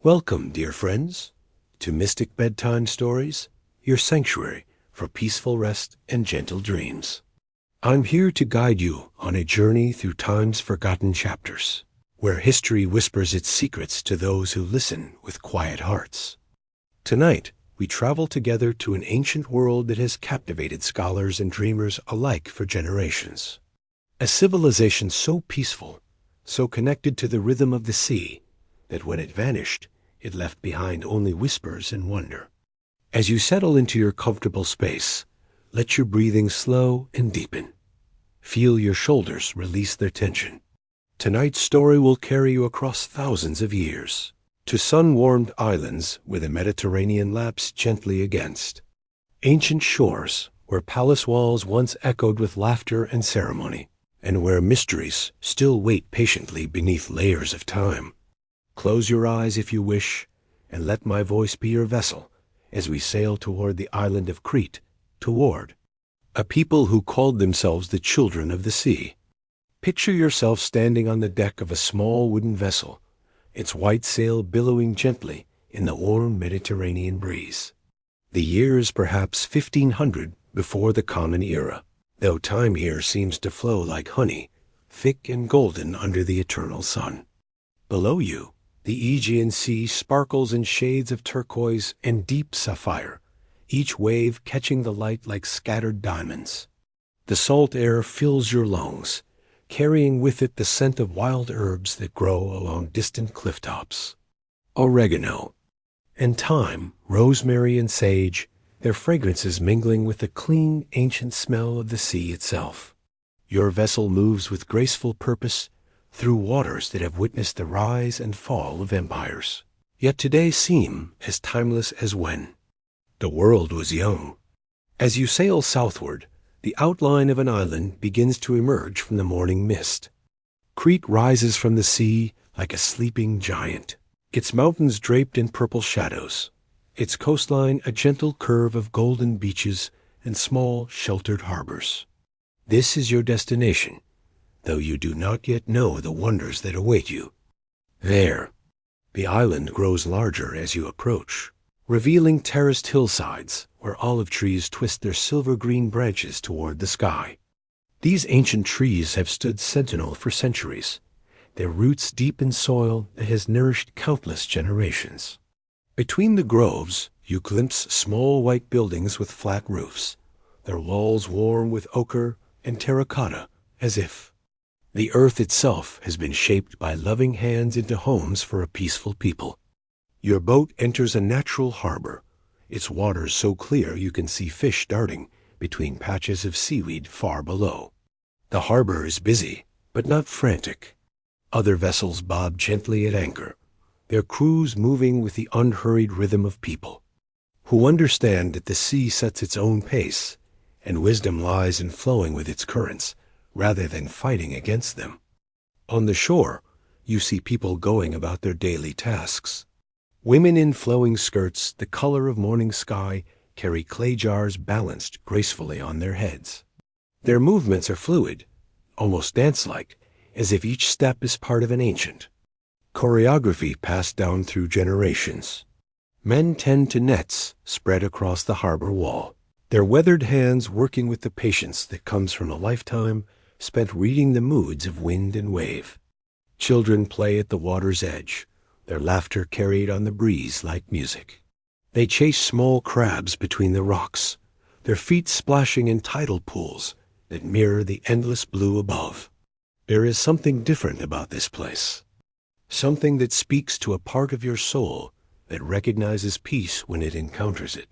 Welcome, dear friends, to Mystic Bedtime Stories, your sanctuary for peaceful rest and gentle dreams. I'm here to guide you on a journey through time's forgotten chapters, where history whispers its secrets to those who listen with quiet hearts. Tonight, we travel together to an ancient world that has captivated scholars and dreamers alike for generations. A civilization so peaceful, so connected to the rhythm of the sea, that when it vanished, it left behind only whispers and wonder. As you settle into your comfortable space, let your breathing slow and deepen. Feel your shoulders release their tension. Tonight's story will carry you across thousands of years, to sun-warmed islands where the Mediterranean laps gently against. Ancient shores where palace walls once echoed with laughter and ceremony, and where mysteries still wait patiently beneath layers of time. Close your eyes if you wish, and let my voice be your vessel as we sail toward the island of Crete, toward a people who called themselves the children of the sea. Picture yourself standing on the deck of a small wooden vessel, its white sail billowing gently in the warm Mediterranean breeze. The year is perhaps 1500 before the Common Era, though time here seems to flow like honey, thick and golden under the eternal sun. Below you, the Aegean Sea sparkles in shades of turquoise and deep sapphire, each wave catching the light like scattered diamonds. The salt air fills your lungs, carrying with it the scent of wild herbs that grow along distant cliff tops. Oregano and thyme, rosemary and sage, their fragrances mingling with the clean, ancient smell of the sea itself. Your vessel moves with graceful purpose through waters that have witnessed the rise and fall of empires, yet today seem as timeless as when the world was young. As you sail southward, the outline of an island begins to emerge from the morning mist. Crete rises from the sea like a sleeping giant, its mountains draped in purple shadows, its coastline a gentle curve of golden beaches and small, sheltered harbors. This is your destination, though you do not yet know the wonders that await you. There, the island grows larger as you approach, revealing terraced hillsides where olive trees twist their silver-green branches toward the sky. These ancient trees have stood sentinel for centuries, their roots deep in soil that has nourished countless generations. Between the groves, you glimpse small white buildings with flat roofs, their walls warm with ochre and terracotta, as if the earth itself has been shaped by loving hands into homes for a peaceful people. Your boat enters a natural harbor, its waters so clear you can see fish darting between patches of seaweed far below. The harbor is busy, but not frantic. Other vessels bob gently at anchor, their crews moving with the unhurried rhythm of people, who understand that the sea sets its own pace, and wisdom lies in flowing with its currents, rather than fighting against them. On the shore, you see people going about their daily tasks. Women in flowing skirts, the color of morning sky, carry clay jars balanced gracefully on their heads. Their movements are fluid, almost dance-like, as if each step is part of an ancient choreography passed down through generations. Men tend to nets spread across the harbor wall, their weathered hands working with the patience that comes from a lifetime spent reading the moods of wind and wave. Children play at the water's edge, their laughter carried on the breeze like music. They chase small crabs between the rocks, their feet splashing in tidal pools that mirror the endless blue above. There is something different about this place, something that speaks to a part of your soul that recognizes peace when it encounters it.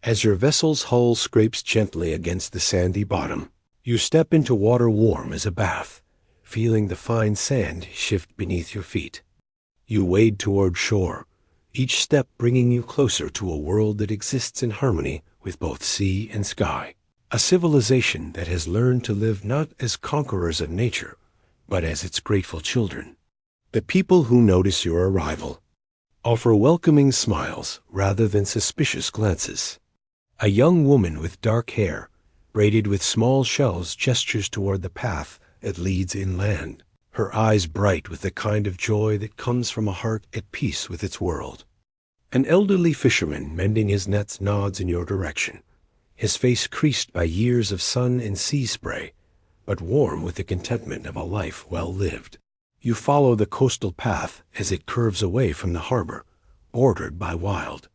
As your vessel's hull scrapes gently against the sandy bottom, you step into water warm as a bath, feeling the fine sand shift beneath your feet. You wade toward shore, each step bringing you closer to a world that exists in harmony with both sea and sky. A civilization that has learned to live not as conquerors of nature, but as its grateful children. The people who notice your arrival offer welcoming smiles rather than suspicious glances. A young woman with dark hair, braided with small shells, gestures toward the path that leads inland. her eyes bright with the kind of joy that comes from a heart at peace with its world. An elderly fisherman mending his nets nods in your direction, his face creased by years of sun and sea spray, but warm with the contentment of a life well lived. You follow the coastal path as it curves away from the harbor, bordered by wild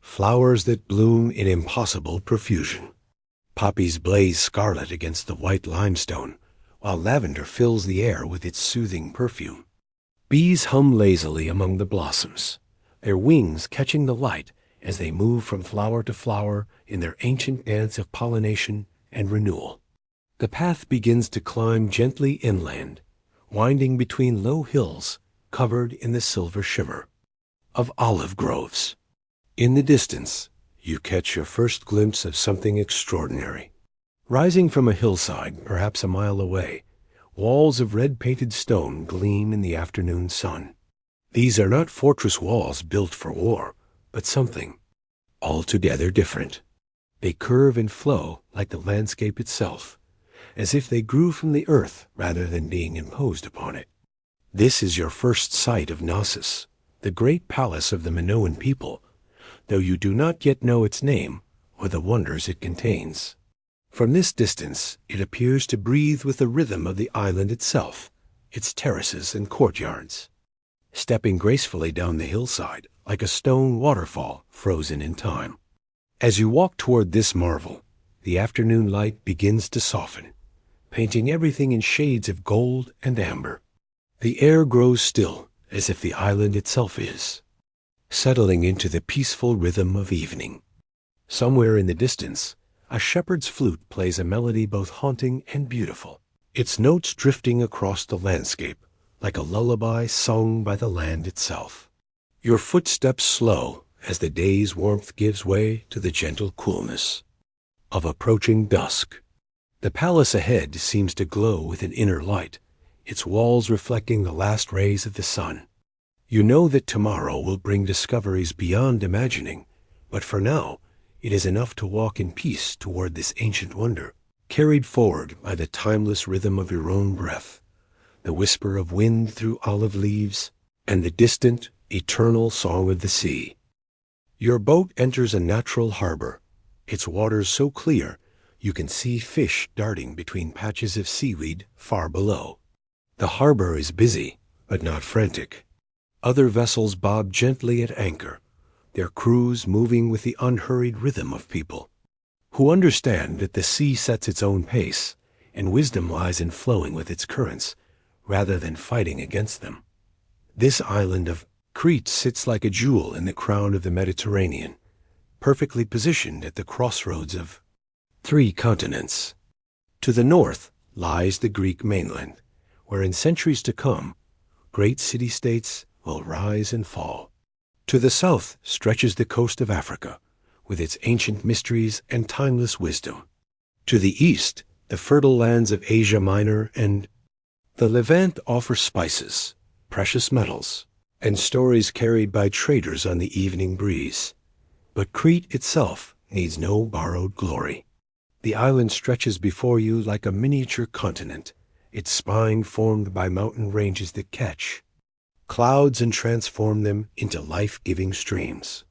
flowers that bloom in impossible profusion. Poppies blaze scarlet against the white limestone, while lavender fills the air with its soothing perfume. Bees hum lazily among the blossoms, their wings catching the light as they move from flower to flower in their ancient dance of pollination and renewal. The path begins to climb gently inland, winding between low hills covered in the silver shimmer of olive groves. In the distance, you catch your first glimpse of something extraordinary. Rising from a hillside, perhaps a mile away, walls of red-painted stone gleam in the afternoon sun. These are not fortress walls built for war, but something altogether different. They curve and flow like the landscape itself, as if they grew from the earth rather than being imposed upon it. This is your first sight of Knossos, the great palace of the Minoan people, though you do not yet know its name or the wonders it contains. From this distance, it appears to breathe with the rhythm of the island itself, its terraces and courtyards. Stepping gracefully down the hillside, like a stone waterfall frozen in time. As you walk toward this marvel, the afternoon light begins to soften, painting everything in shades of gold and amber. The air grows still, as if the island itself is, settling into the peaceful rhythm of evening. Somewhere in the distance, a shepherd's flute plays a melody both haunting and beautiful, its notes drifting across the landscape like a lullaby sung by the land itself. Your footsteps slow as the day's warmth gives way to the gentle coolness of approaching dusk. The palace ahead seems to glow with an inner light, its walls reflecting the last rays of the sun. You know that tomorrow will bring discoveries beyond imagining, but for now, it is enough to walk in peace toward this ancient wonder, carried forward by the timeless rhythm of your own breath, the whisper of wind through olive leaves, and the distant, eternal song of the sea. Your boat enters a natural harbor, its waters so clear you can see fish darting between patches of seaweed far below. The harbor is busy, but not frantic. Other vessels bob gently at anchor, their crews moving with the unhurried rhythm of people who understand that the sea sets its own pace, and wisdom lies in flowing with its currents rather than fighting against them. This island of Crete sits like a jewel in the crown of the Mediterranean, perfectly positioned at the crossroads of 3 continents. To the north lies the Greek mainland, where in centuries to come, great city-states will rise and fall. To the south stretches the coast of Africa, with its ancient mysteries and timeless wisdom. To the east, the fertile lands of Asia Minor and the Levant offer spices, precious metals, and stories carried by traders on the evening breeze. But Crete itself needs no borrowed glory. The island stretches before you like a miniature continent, its spine formed by mountain ranges that catch clouds and transform them into life-giving streams.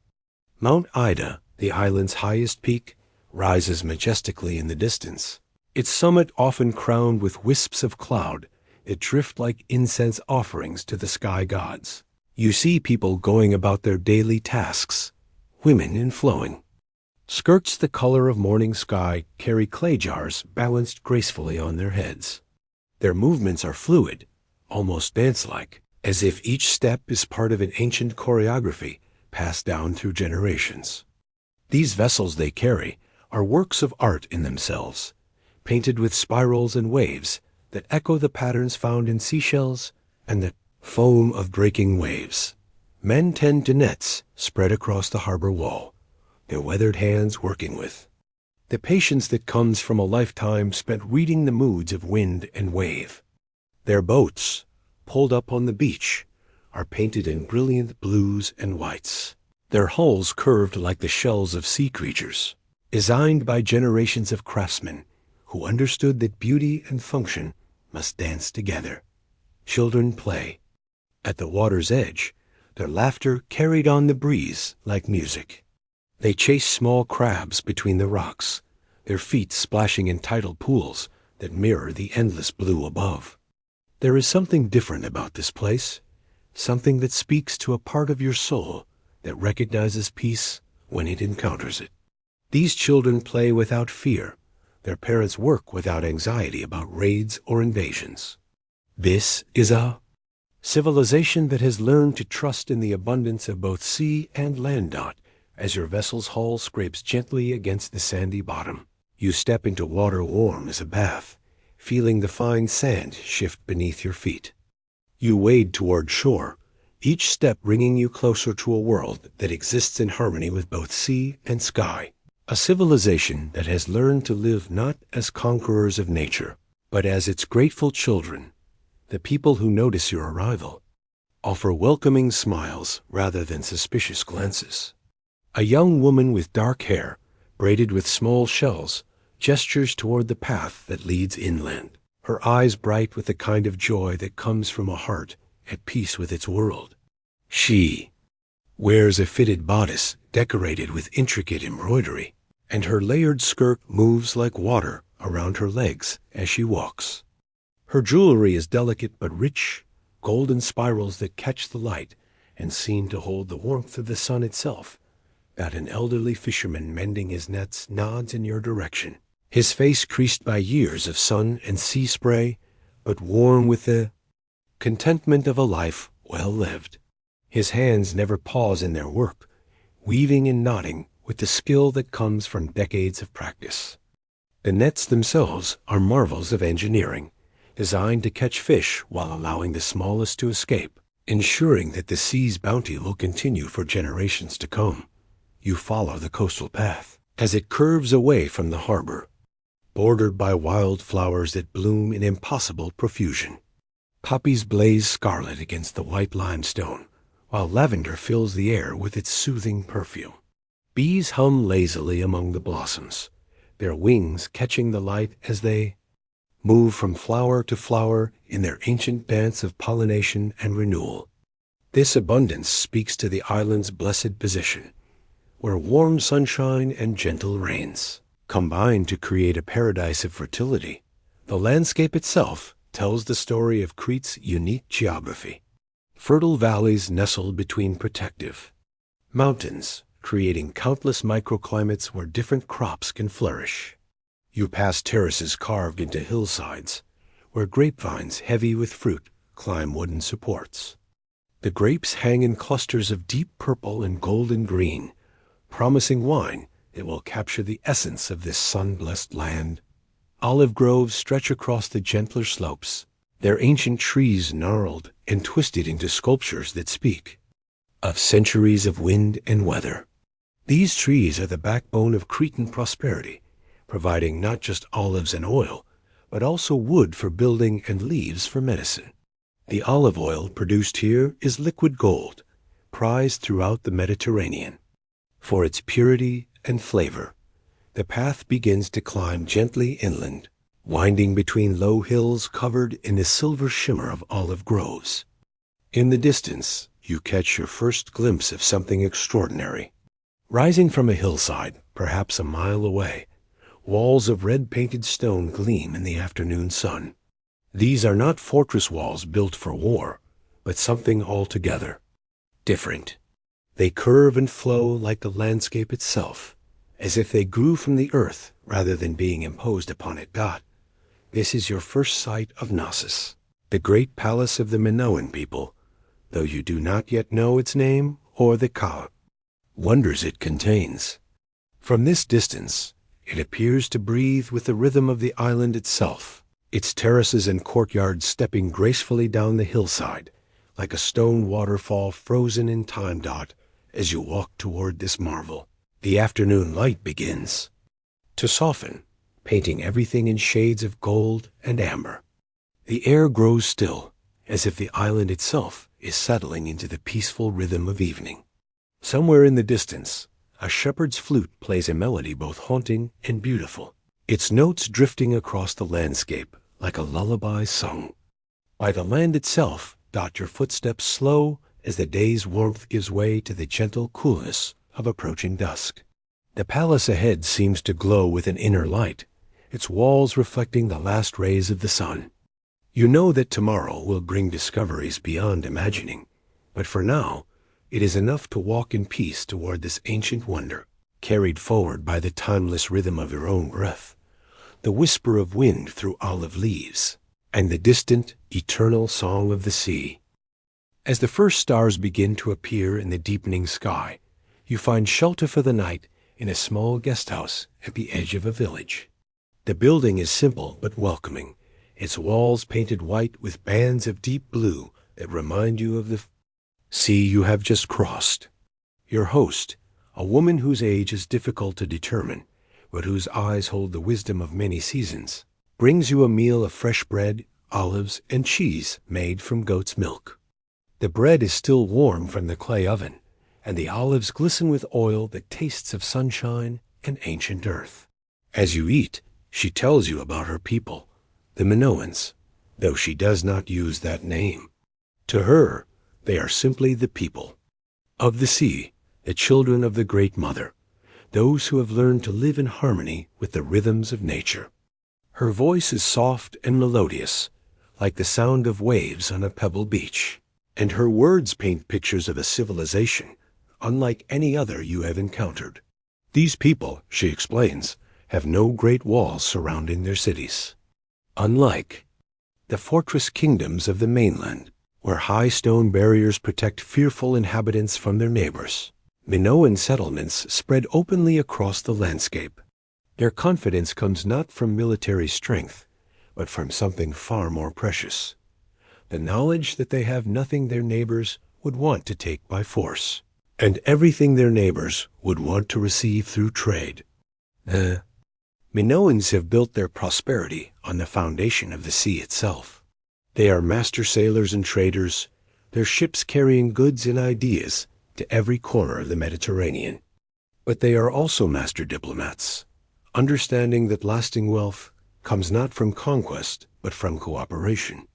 Mount Ida, the island's highest peak, rises majestically in the distance, its summit often crowned with wisps of cloud that drift like incense offerings to the sky gods. You see people going about their daily tasks, women in flowing skirts the color of morning sky carry clay jars balanced gracefully on their heads. Their movements are fluid, almost dance-like, as if each step is part of an ancient choreography passed down through generations. These vessels they carry are works of art in themselves, painted with spirals and waves that echo the patterns found in seashells and the foam of breaking waves. Men tend to nets spread across the harbor wall, their weathered hands working with the patience that comes from a lifetime spent reading the moods of wind and wave. Their boats, pulled up on the beach, are painted in brilliant blues and whites, their hulls curved like the shells of sea creatures, designed by generations of craftsmen who understood that beauty and function must dance together. Children play. At the water's edge, their laughter carried on the breeze like music. They chase small crabs between the rocks, their feet splashing in tidal pools that mirror the endless blue above. There is something different about this place, something that speaks to a part of your soul that recognizes peace when it encounters it. These children play without fear. Their parents work without anxiety about raids or invasions. This is a civilization that has learned to trust in the abundance of both sea and land. As your vessel's hull scrapes gently against the sandy bottom, you step into water warm as a bath, feeling the fine sand shift beneath your feet. You wade toward shore, each step bringing you closer to a world that exists in harmony with both sea and sky. A civilization that has learned to live not as conquerors of nature, but as its grateful children, the people who notice your arrival, offer welcoming smiles rather than suspicious glances. A young woman with dark hair, braided with small shells, gestures toward the path that leads inland, her eyes bright with the kind of joy that comes from a heart at peace with its world. She wears a fitted bodice decorated with intricate embroidery, and her layered skirt moves like water around her legs as she walks. Her jewelry is delicate but rich, golden spirals that catch the light and seem to hold the warmth of the sun itself. That an elderly fisherman mending his nets nods in your direction, his face creased by years of sun and sea spray, but warm with the contentment of a life well lived. His hands never pause in their work, weaving and knotting with the skill that comes from decades of practice. The nets themselves are marvels of engineering, designed to catch fish while allowing the smallest to escape, ensuring that the sea's bounty will continue for generations to come. You follow the coastal path as it curves away from the harbor, bordered by wild flowers that bloom in impossible profusion. Poppies blaze scarlet against the white limestone, while lavender fills the air with its soothing perfume. Bees hum lazily among the blossoms, their wings catching the light as they move from flower to flower in their ancient dance of pollination and renewal. This abundance speaks to the island's blessed position, where warm sunshine and gentle rains combine to create a paradise of fertility. The landscape itself tells the story of Crete's unique geography. Fertile valleys nestled between protective mountains, creating countless microclimates where different crops can flourish. You pass terraces carved into hillsides, where grapevines heavy with fruit climb wooden supports. The grapes hang in clusters of deep purple and golden green, promising wine that will capture the essence of this sun-blessed land. Olive groves stretch across the gentler slopes, their ancient trees gnarled and twisted into sculptures that speak of centuries of wind and weather. These trees are the backbone of Cretan prosperity, providing not just olives and oil, but also wood for building and leaves for medicine. The olive oil produced here is liquid gold, prized throughout the Mediterranean. For its purity and flavor, the path begins to climb gently inland, winding between low hills covered in the silver shimmer of olive groves. In the distance, you catch your first glimpse of something extraordinary. Rising from a hillside, perhaps a mile away, walls of red-painted stone gleam in the afternoon sun. These are not fortress walls built for war, but something altogether different. They curve and flow like the landscape itself, as if they grew from the earth rather than being imposed upon it. This is your first sight of Knossos, the great palace of the Minoan people, though you do not yet know its name or the wonders it contains. From this distance, it appears to breathe with the rhythm of the island itself, its terraces and courtyards stepping gracefully down the hillside, like a stone waterfall frozen in time. As you walk toward this marvel, the afternoon light begins to soften, painting everything in shades of gold and amber. The air grows still, as if the island itself is settling into the peaceful rhythm of evening. Somewhere in the distance, a shepherd's flute plays a melody both haunting and beautiful, its notes drifting across the landscape like a lullaby sung. By the land itself, dot your footsteps slow as the day's warmth gives way to the gentle coolness of approaching dusk. The palace ahead seems to glow with an inner light, its walls reflecting the last rays of the sun. You know that tomorrow will bring discoveries beyond imagining, but for now, it is enough to walk in peace toward this ancient wonder, carried forward by the timeless rhythm of your own breath, the whisper of wind through olive leaves, and the distant, eternal song of the sea. As the first stars begin to appear in the deepening sky, you find shelter for the night in a small guest house at the edge of a village. The building is simple but welcoming, its walls painted white with bands of deep blue that remind you of the sea you have just crossed. Your host, a woman whose age is difficult to determine, but whose eyes hold the wisdom of many seasons, brings you a meal of fresh bread, olives, and cheese made from goat's milk. The bread is still warm from the clay oven, and the olives glisten with oil that tastes of sunshine and ancient earth. As you eat, she tells you about her people, the Minoans, though she does not use that name. To her, they are simply the people of the sea, the children of the Great Mother, those who have learned to live in harmony with the rhythms of nature. Her voice is soft and melodious, like the sound of waves on a pebble beach, and her words paint pictures of a civilization unlike any other you have encountered. These people, she explains, have no great walls surrounding their cities. Unlike the fortress kingdoms of the mainland, where high stone barriers protect fearful inhabitants from their neighbors, Minoan settlements spread openly across the landscape. Their confidence comes not from military strength, but from something far more precious: the knowledge that they have nothing their neighbors would want to take by force, and everything their neighbors would want to receive through trade. The Minoans have built their prosperity on the foundation of the sea itself. They are master sailors and traders, their ships carrying goods and ideas to every corner of the Mediterranean. But they are also master diplomats, understanding that lasting wealth comes not from conquest, but from cooperation.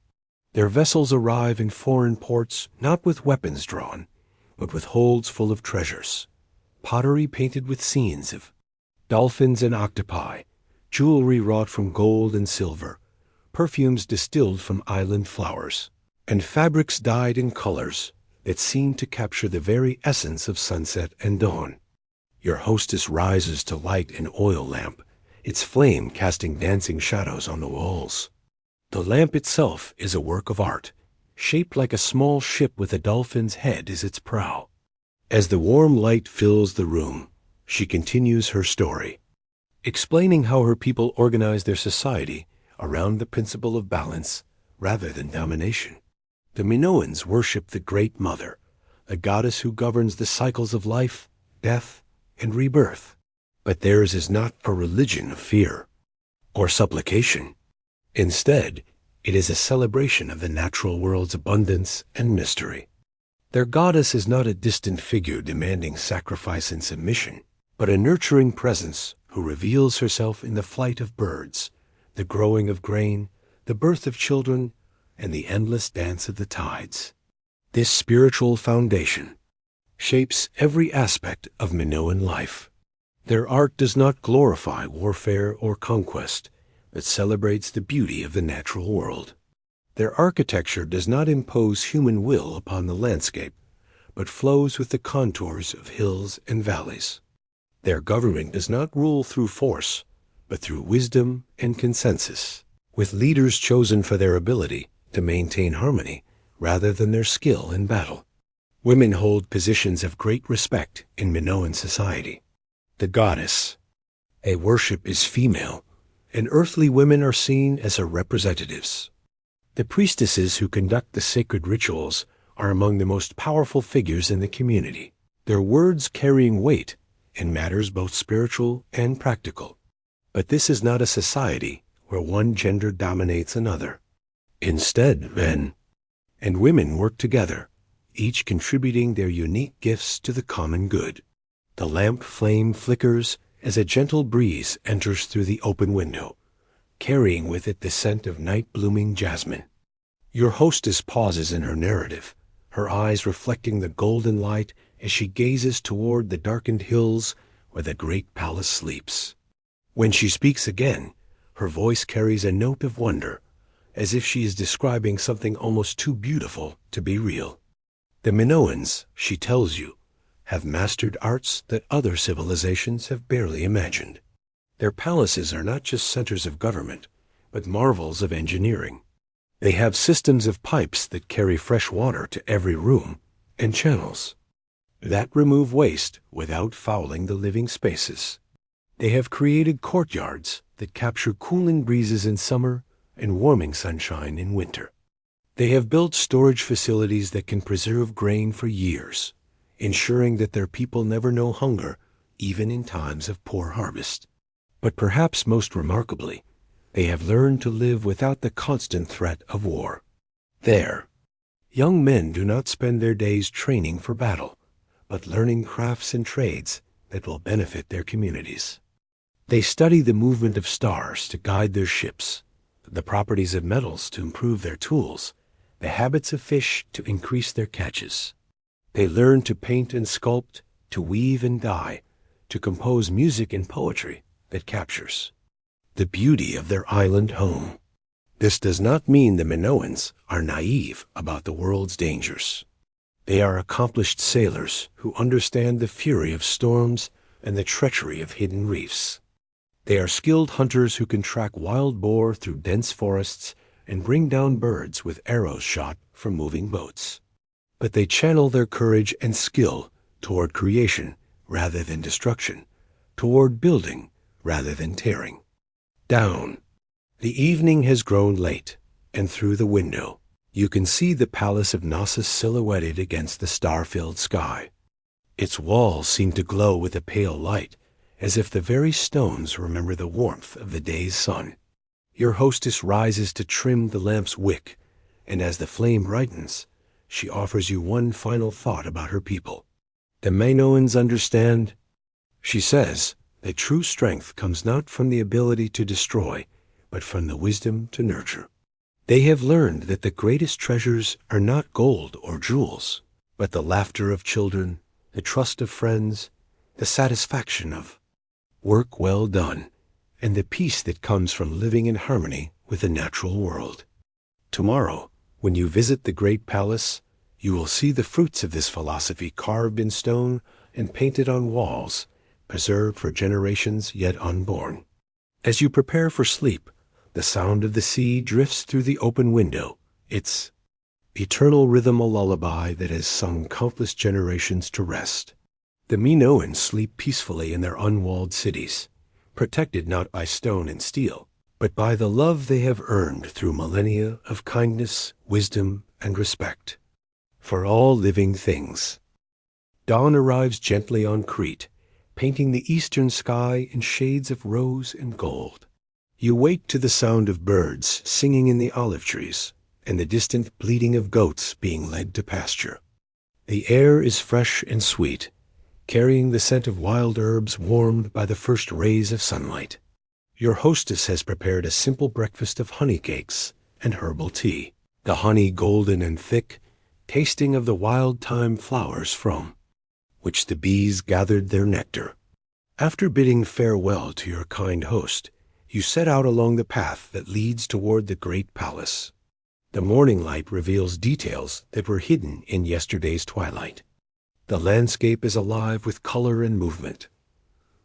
Their vessels arrive in foreign ports not with weapons drawn, but with holds full of treasures, pottery painted with scenes of dolphins and octopi, jewelry wrought from gold and silver, perfumes distilled from island flowers, and fabrics dyed in colors that seem to capture the very essence of sunset and dawn. Your hostess rises to light an oil lamp, its flame casting dancing shadows on the walls. The lamp itself is a work of art, shaped like a small ship with a dolphin's head as its prow. As the warm light fills the room, she continues her story, explaining how her people organize their society around the principle of balance rather than domination. The Minoans worship the Great Mother, a goddess who governs the cycles of life, death, and rebirth. But theirs is not a religion of fear or supplication. Instead, it is a celebration of the natural world's abundance and mystery. Their goddess is not a distant figure demanding sacrifice and submission, but a nurturing presence who reveals herself in the flight of birds, the growing of grain, the birth of children, and the endless dance of the tides. This spiritual foundation shapes every aspect of Minoan life. Their art does not glorify warfare or conquest, but celebrates the beauty of the natural world. Their architecture does not impose human will upon the landscape, but flows with the contours of hills and valleys. Their government does not rule through force, but through wisdom and consensus, with leaders chosen for their ability to maintain harmony rather than their skill in battle. Women hold positions of great respect in Minoan society. The goddess, a worship, is female, and earthly women are seen as her representatives. The priestesses who conduct the sacred rituals are among the most powerful figures in the community, their words carrying weight in matters both spiritual and practical. But this is not a society where one gender dominates another. Instead, men and women work together, each contributing their unique gifts to the common good. The lamp flame flickers as a gentle breeze enters through the open window, carrying with it the scent of night-blooming jasmine. Your hostess pauses in her narrative, her eyes reflecting the golden light as she gazes toward the darkened hills where the great palace sleeps. When she speaks again, her voice carries a note of wonder, as if she is describing something almost too beautiful to be real. The Minoans, she tells you, have mastered arts that other civilizations have barely imagined. Their palaces are not just centers of government, but marvels of engineering. They have systems of pipes that carry fresh water to every room, and channels that remove waste without fouling the living spaces. They have created courtyards that capture cooling breezes in summer and warming sunshine in winter. They have built storage facilities that can preserve grain for years, ensuring that their people never know hunger, even in times of poor harvest. But perhaps most remarkably, they have learned to live without the constant threat of war. There, young men do not spend their days training for battle, but learning crafts and trades that will benefit their communities. They study the movement of stars to guide their ships, the properties of metals to improve their tools, the habits of fish to increase their catches. They learn to paint and sculpt, to weave and dye, to compose music and poetry that captures the beauty of their island home. This does not mean the Minoans are naive about the world's dangers. They are accomplished sailors who understand the fury of storms and the treachery of hidden reefs. They are skilled hunters who can track wild boar through dense forests and bring down birds with arrows shot from moving boats. But they channel their courage and skill toward creation rather than destruction, toward building rather than tearing down. The evening has grown late, and through the window, you can see the Palace of Knossos silhouetted against the star-filled sky. Its walls seem to glow with a pale light, as if the very stones remember the warmth of the day's sun. Your hostess rises to trim the lamp's wick, and as the flame brightens, she offers you one final thought about her people. The Minoans understand, she says, that true strength comes not from the ability to destroy, but from the wisdom to nurture. They have learned that the greatest treasures are not gold or jewels, but the laughter of children, the trust of friends, the satisfaction of work well done, and the peace that comes from living in harmony with the natural world. Tomorrow, when you visit the great palace, you will see the fruits of this philosophy carved in stone and painted on walls, preserved for generations yet unborn. As you prepare for sleep, the sound of the sea drifts through the open window, its eternal rhythm a lullaby that has sung countless generations to rest. The Minoans sleep peacefully in their unwalled cities, protected not by stone and steel, but by the love they have earned through millennia of kindness, wisdom, and respect for all living things. Dawn arrives gently on Crete, painting the eastern sky in shades of rose and gold. You wake to the sound of birds singing in the olive trees and the distant bleating of goats being led to pasture. The air is fresh and sweet, carrying the scent of wild herbs warmed by the first rays of sunlight. Your hostess has prepared a simple breakfast of honey cakes and herbal tea, the honey golden and thick, tasting of the wild thyme flowers from which the bees gathered their nectar. After bidding farewell to your kind host, you set out along the path that leads toward the great palace. The morning light reveals details that were hidden in yesterday's twilight. The landscape is alive with color and movement.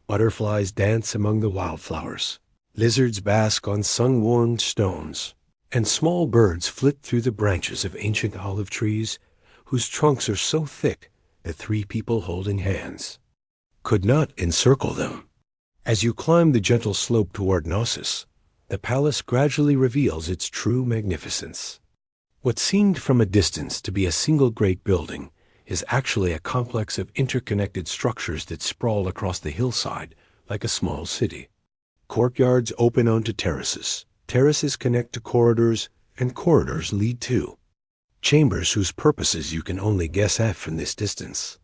Butterflies dance among the wildflowers. Lizards bask on sun-warmed stones, and small birds flit through the branches of ancient olive trees whose trunks are so thick that 3 people holding hands could not encircle them. As you climb the gentle slope toward Knossos, the palace gradually reveals its true magnificence. What seemed from a distance to be a single great building is actually a complex of interconnected structures that sprawl across the hillside like a small city. Courtyards open onto terraces. Terraces connect to corridors, and corridors lead to chambers whose purposes you can only guess at from this distance.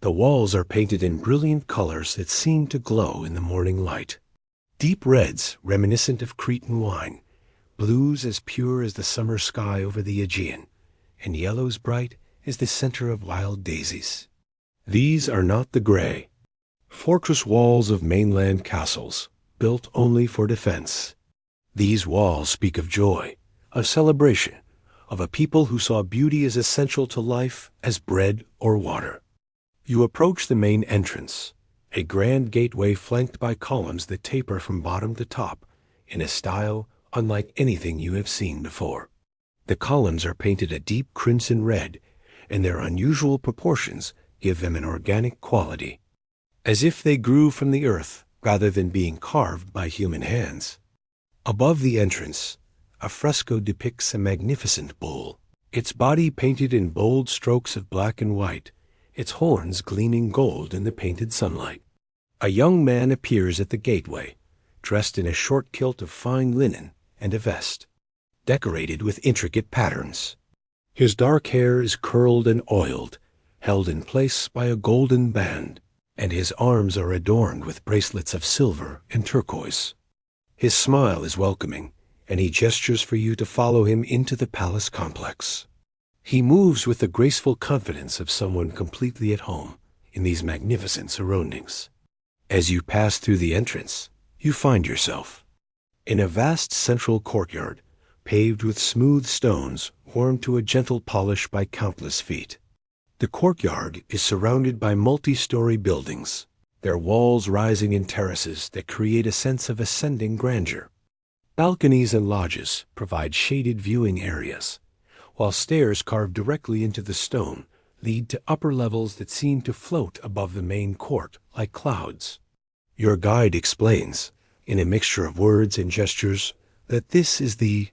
The walls are painted in brilliant colors that seem to glow in the morning light. Deep reds, reminiscent of Cretan wine, blues as pure as the summer sky over the Aegean, and yellows bright as the center of wild daisies. These are not the gray, fortress walls of mainland castles, built only for defense. These walls speak of joy, of celebration, of a people who saw beauty as essential to life as bread or water. You approach the main entrance, a grand gateway flanked by columns that taper from bottom to top in a style unlike anything you have seen before. The columns are painted a deep crimson red, and their unusual proportions give them an organic quality, as if they grew from the earth rather than being carved by human hands. Above the entrance, a fresco depicts a magnificent bull, its body painted in bold strokes of black and white, its horns gleaming gold in the painted sunlight. A young man appears at the gateway, dressed in a short kilt of fine linen and a vest, decorated with intricate patterns. His dark hair is curled and oiled, held in place by a golden band, and his arms are adorned with bracelets of silver and turquoise. His smile is welcoming, and he gestures for you to follow him into the palace complex. He moves with the graceful confidence of someone completely at home in these magnificent surroundings. As you pass through the entrance, you find yourself in a vast central courtyard, paved with smooth stones warmed to a gentle polish by countless feet. The courtyard is surrounded by multi-story buildings, their walls rising in terraces that create a sense of ascending grandeur. Balconies and lodges provide shaded viewing areas, while stairs carved directly into the stone lead to upper levels that seem to float above the main court like clouds. Your guide explains, in a mixture of words and gestures, that this is the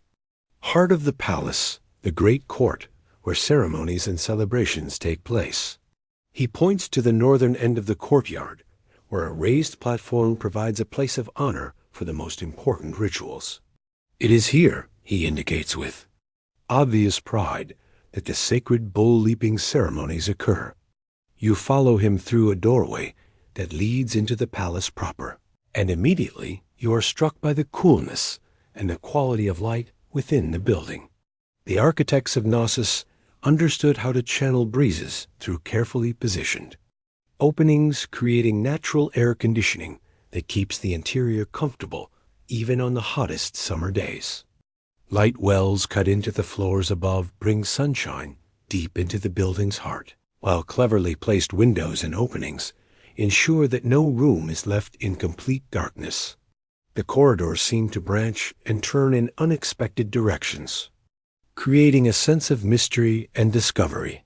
heart of the palace, the great court, where ceremonies and celebrations take place. He points to the northern end of the courtyard, where a raised platform provides a place of honor for the most important rituals. It is here, he indicates with obvious pride, that the sacred bull-leaping ceremonies occur. You follow him through a doorway that leads into the palace proper, and immediately you are struck by the coolness and the quality of light within the building. The architects of Knossos understood how to channel breezes through carefully positioned openings, creating natural air conditioning that keeps the interior comfortable even on the hottest summer days. Light wells cut into the floors above bring sunshine deep into the building's heart, while cleverly placed windows and openings ensure that no room is left in complete darkness. The corridors seem to branch and turn in unexpected directions, creating a sense of mystery and discovery.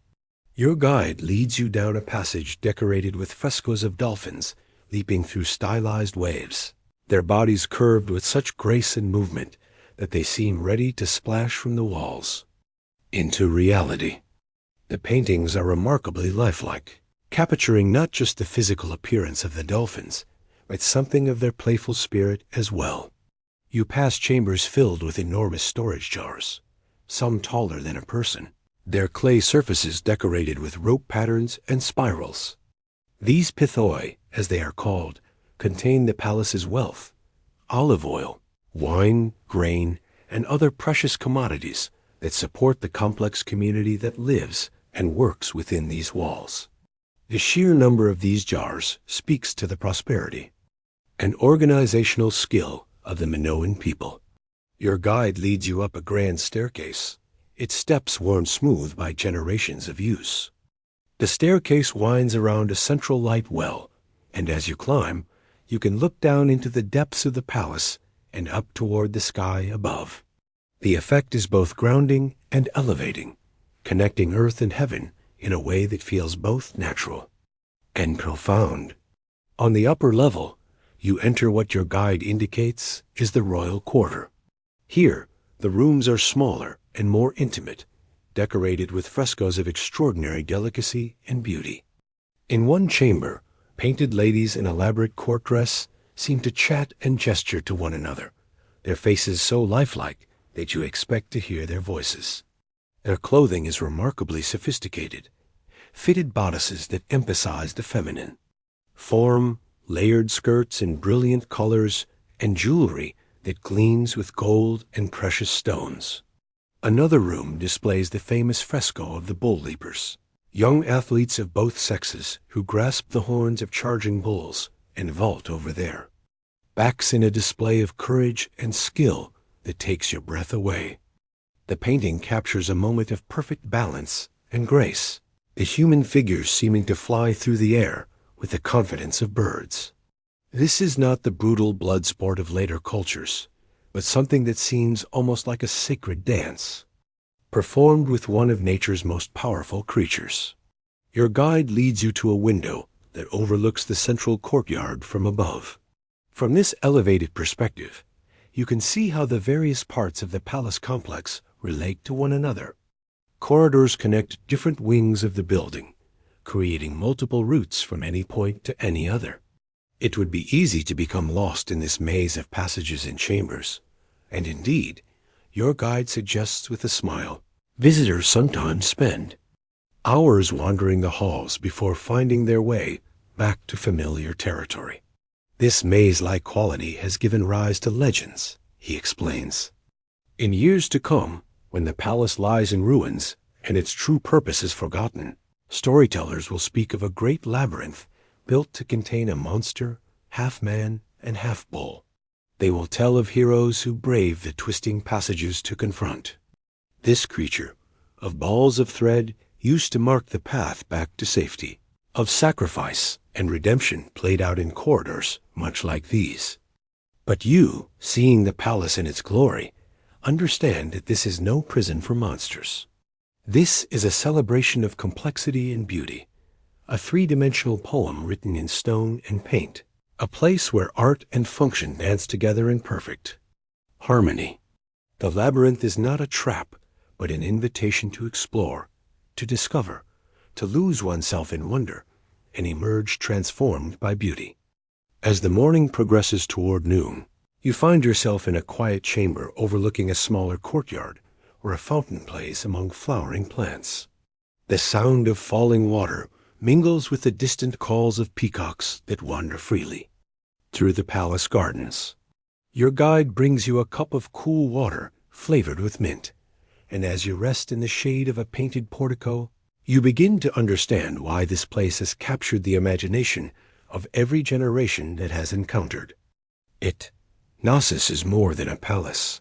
Your guide leads you down a passage decorated with frescoes of dolphins leaping through stylized waves, their bodies curved with such grace and movement that they seem ready to splash from the walls into reality. The paintings are remarkably lifelike, capturing not just the physical appearance of the dolphins, but something of their playful spirit as well. You pass chambers filled with enormous storage jars, some taller than a person, their clay surfaces decorated with rope patterns and spirals. These pithoi, as they are called, contain the palace's wealth: olive oil, wine, grain, and other precious commodities that support the complex community that lives and works within these walls. The sheer number of these jars speaks to the prosperity and organizational skill of the Minoan people. Your guide leads you up a grand staircase, its steps worn smooth by generations of use. The staircase winds around a central light well, and as you climb, you can look down into the depths of the palace and up toward the sky above. The effect is both grounding and elevating, connecting earth and heaven in a way that feels both natural and profound. On the upper level, you enter what your guide indicates is the royal quarter. Here, the rooms are smaller and more intimate, decorated with frescoes of extraordinary delicacy and beauty. In one chamber, painted ladies in elaborate court dress seem to chat and gesture to one another, their faces so lifelike that you expect to hear their voices. Their clothing is remarkably sophisticated, fitted bodices that emphasize the feminine form, layered skirts in brilliant colors, and jewelry that gleams with gold and precious stones. Another room displays the famous fresco of the bull leapers, young athletes of both sexes who grasp the horns of charging bulls and vault over there, backs in a display of courage and skill that takes your breath away. The painting captures a moment of perfect balance and grace, the human figures seeming to fly through the air with the confidence of birds. This is not the brutal blood sport of later cultures, but something that seems almost like a sacred dance, performed with one of nature's most powerful creatures. Your guide leads you to a window that overlooks the central courtyard from above. From this elevated perspective, you can see how the various parts of the palace complex relate to one another. Corridors connect different wings of the building, creating multiple routes from any point to any other. It would be easy to become lost in this maze of passages and chambers, and indeed, your guide suggests with a smile, visitors sometimes spend hours wandering the halls before finding their way back to familiar territory. This maze-like quality has given rise to legends, he explains. In years to come, when the palace lies in ruins and its true purpose is forgotten, storytellers will speak of a great labyrinth built to contain a monster, half man and half bull. They will tell of heroes who brave the twisting passages to confront. This creature, of balls of thread, used to mark the path back to safety, of sacrifice and redemption played out in corridors much like these. But you, seeing the palace in its glory, understand that this is no prison for monsters. This is a celebration of complexity and beauty, a three-dimensional poem written in stone and paint, a place where art and function dance together in perfect harmony. The labyrinth is not a trap, but an invitation to explore, to discover, to lose oneself in wonder, and emerge transformed by beauty. As the morning progresses toward noon, you find yourself in a quiet chamber overlooking a smaller courtyard where a fountain plays among flowering plants. The sound of falling water mingles with the distant calls of peacocks that wander freely through the palace gardens. Your guide brings you a cup of cool water flavored with mint, and as you rest in the shade of a painted portico, you begin to understand why this place has captured the imagination of every generation that has encountered it. Knossos is more than a palace.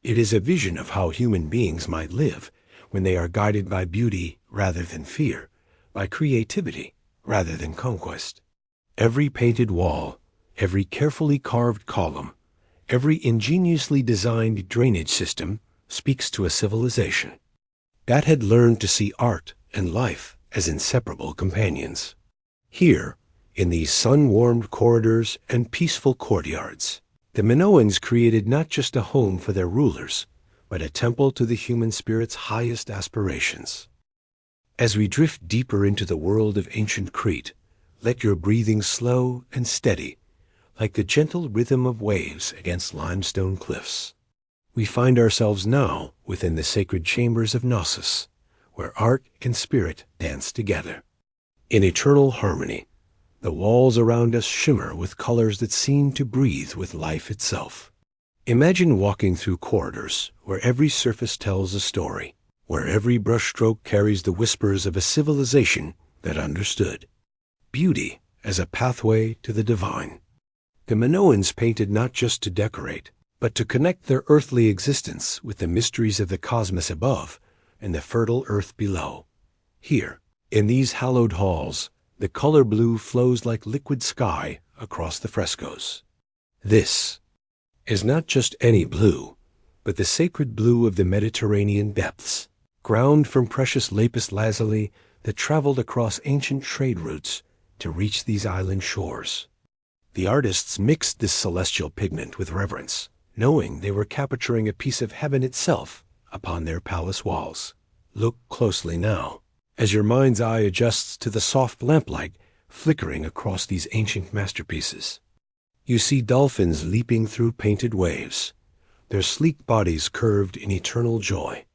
It is a vision of how human beings might live when they are guided by beauty rather than fear, by creativity rather than conquest. Every painted wall, every carefully carved column, every ingeniously designed drainage system speaks to a civilization that had learned to see art and life as inseparable companions. Here, in these sun-warmed corridors and peaceful courtyards, the Minoans created not just a home for their rulers, but a temple to the human spirit's highest aspirations. As we drift deeper into the world of ancient Crete, let your breathing slow and steady, like the gentle rhythm of waves against limestone cliffs. We find ourselves now within the sacred chambers of Knossos, where art and spirit dance together. In eternal harmony, the walls around us shimmer with colors that seem to breathe with life itself. Imagine walking through corridors where every surface tells a story, where every brushstroke carries the whispers of a civilization that understood beauty as a pathway to the divine. The Minoans painted not just to decorate, but to connect their earthly existence with the mysteries of the cosmos above and the fertile earth below. Here, in these hallowed halls, the color blue flows like liquid sky across the frescoes. This is not just any blue, but the sacred blue of the Mediterranean depths, ground from precious lapis lazuli that traveled across ancient trade routes to reach these island shores. The artists mixed this celestial pigment with reverence, knowing they were capturing a piece of heaven itself upon their palace walls. Look closely now, as your mind's eye adjusts to the soft lamplight flickering across these ancient masterpieces. You see dolphins leaping through painted waves, their sleek bodies curved in eternal joy.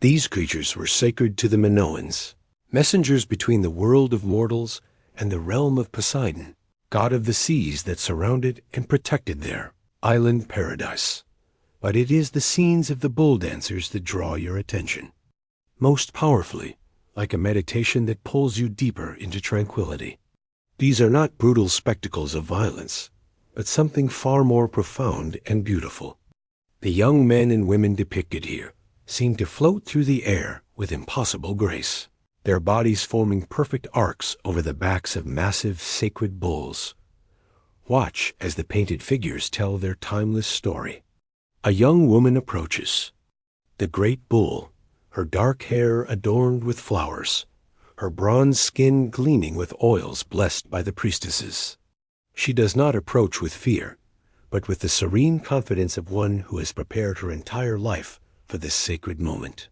These creatures were sacred to the Minoans, messengers between the world of mortals and the realm of Poseidon, god of the seas that surrounded and protected there. island paradise. But it is the scenes of the bull dancers that draw your attention. Most powerfully, like a meditation that pulls you deeper into tranquility. These are not brutal spectacles of violence, but something far more profound and beautiful. The young men and women depicted here seem to float through the air with impossible grace, their bodies forming perfect arcs over the backs of massive sacred bulls. Watch as the painted figures tell their timeless story. A young woman approaches. The great bull, her dark hair adorned with flowers, her bronze skin gleaming with oils blessed by the priestesses. She does not approach with fear, but with the serene confidence of one who has prepared her entire life for this sacred moment.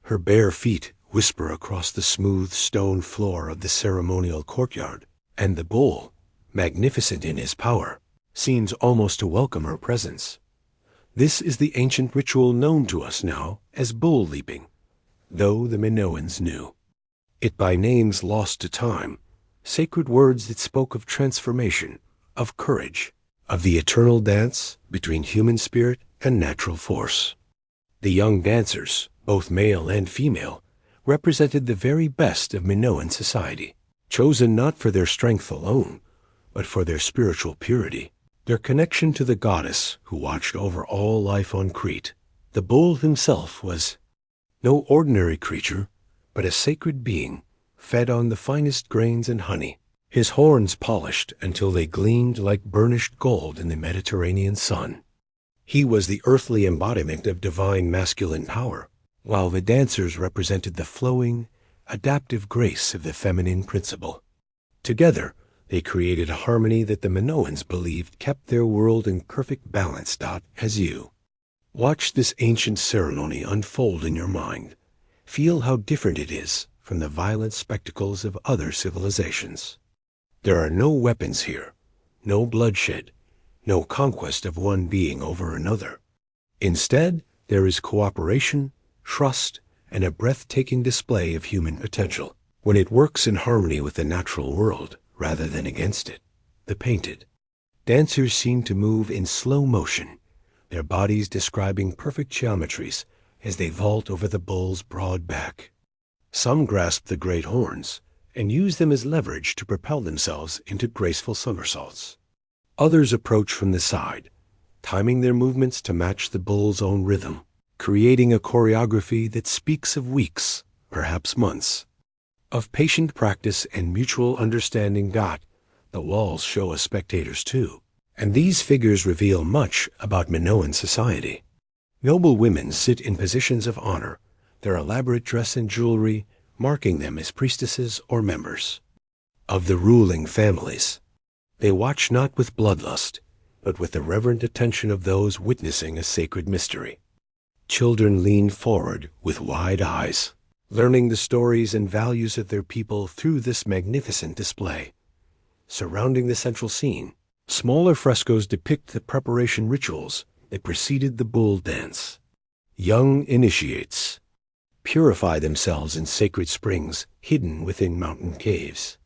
Her bare feet whisper across the smooth stone floor of the ceremonial courtyard, and the bull, magnificent in his power, seems almost to welcome her presence. This is the ancient ritual known to us now as bull leaping, though the Minoans knew it by names lost to time, sacred words that spoke of transformation, of courage, of the eternal dance between human spirit and natural force. The young dancers, both male and female, represented the very best of Minoan society, chosen not for their strength alone, but for their spiritual purity, their connection to the goddess who watched over all life on Crete. The bull himself was no ordinary creature, but a sacred being, fed on the finest grains and honey, his horns polished until they gleamed like burnished gold in the Mediterranean sun. He was the earthly embodiment of divine masculine power, while the dancers represented the flowing, adaptive grace of the feminine principle. Together, they created a harmony that the Minoans believed kept their world in perfect balance. As you watch this ancient ceremony unfold in your mind, feel how different it is from the violent spectacles of other civilizations. There are no weapons here, no bloodshed, no conquest of one being over another. Instead, there is cooperation, trust, and a breathtaking display of human potential when it works in harmony with the natural world rather than against it. The painted dancers seem to move in slow motion, their bodies describing perfect geometries as they vault over the bull's broad back. Some grasp the great horns and use them as leverage to propel themselves into graceful somersaults. Others approach from the side, timing their movements to match the bull's own rhythm, creating a choreography that speaks of weeks, perhaps months, of patient practice and mutual understanding. The walls show us spectators too, and these figures reveal much about Minoan society. Noble women sit in positions of honor, their elaborate dress and jewelry marking them as priestesses or members of the ruling families. They watch not with bloodlust, but with the reverent attention of those witnessing a sacred mystery. Children lean forward with wide eyes, learning the stories and values of their people through this magnificent display. Surrounding the central scene, smaller frescoes depict the preparation rituals that preceded the bull dance. Young initiates purify themselves in sacred springs hidden within mountain caves.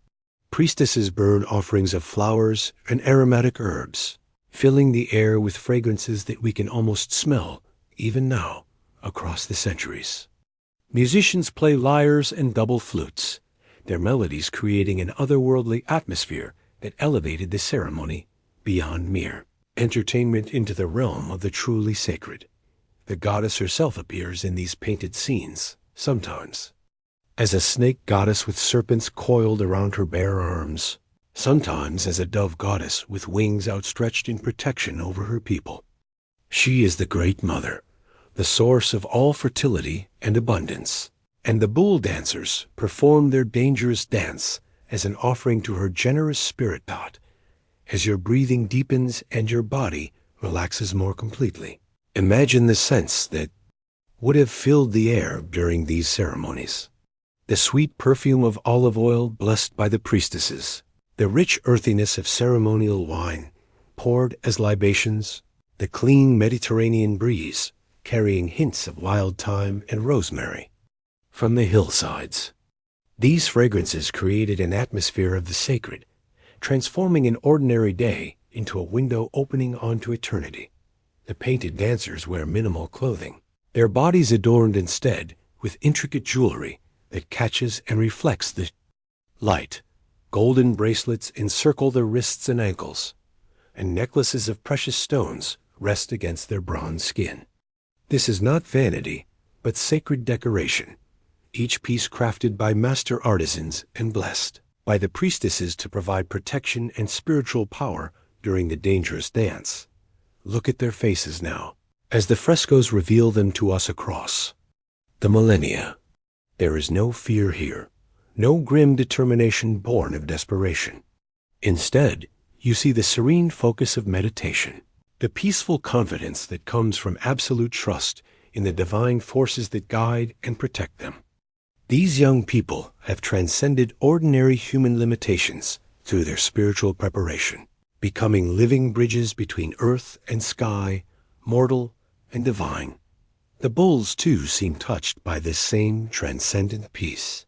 Priestesses burn offerings of flowers and aromatic herbs, filling the air with fragrances that we can almost smell, even now, across the centuries. Musicians play lyres and double flutes, their melodies creating an otherworldly atmosphere that elevated the ceremony beyond mere entertainment into the realm of the truly sacred. The goddess herself appears in these painted scenes, sometimes as a snake goddess with serpents coiled around her bare arms, sometimes as a dove goddess with wings outstretched in protection over her people. She is the Great Mother, the source of all fertility and abundance, and the bull dancers perform their dangerous dance as an offering to her generous spirit. As your breathing deepens and your body relaxes more completely, imagine the sense that would have filled the air during these ceremonies. The sweet perfume of olive oil blessed by the priestesses, the rich earthiness of ceremonial wine poured as libations, the clean Mediterranean breeze carrying hints of wild thyme and rosemary from the hillsides. These fragrances created an atmosphere of the sacred, transforming an ordinary day into a window opening onto eternity. The painted dancers wear minimal clothing, their bodies adorned instead with intricate jewelry that catches and reflects the light. Golden bracelets encircle their wrists and ankles, and necklaces of precious stones rest against their bronze skin. This is not vanity, but sacred decoration, each piece crafted by master artisans and blessed by the priestesses to provide protection and spiritual power during the dangerous dance. Look at their faces now, as the frescoes reveal them to us across the millennia. There is no fear here, no grim determination born of desperation. Instead, you see the serene focus of meditation, the peaceful confidence that comes from absolute trust in the divine forces that guide and protect them. These young people have transcended ordinary human limitations through their spiritual preparation, becoming living bridges between earth and sky, mortal and divine. The bulls, too, seem touched by this same transcendent peace.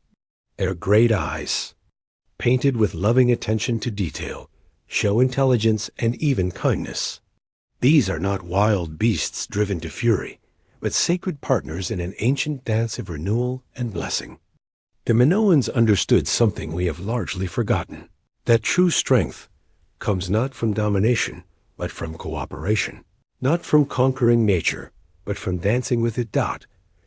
Their great eyes, painted with loving attention to detail, show intelligence and even kindness. These are not wild beasts driven to fury, but sacred partners in an ancient dance of renewal and blessing. The Minoans understood something we have largely forgotten, that true strength comes not from domination, but from cooperation, not from conquering nature, but from dancing with it.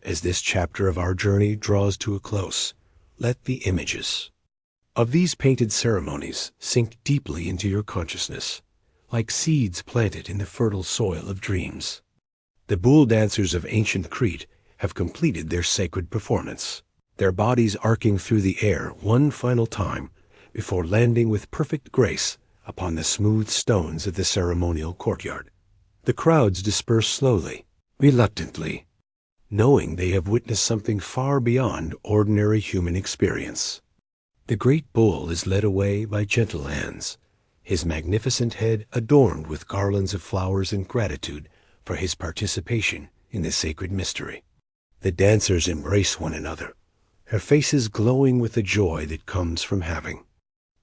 As this chapter of our journey draws to a close, let the images of these painted ceremonies sink deeply into your consciousness, like seeds planted in the fertile soil of dreams. The bull dancers of ancient Crete have completed their sacred performance, their bodies arcing through the air one final time before landing with perfect grace upon the smooth stones of the ceremonial courtyard. The crowds disperse slowly, reluctantly, knowing they have witnessed something far beyond ordinary human experience. The great bull is led away by gentle hands, his magnificent head adorned with garlands of flowers in gratitude for his participation in the sacred mystery. The dancers embrace one another, their faces glowing with the joy that comes from having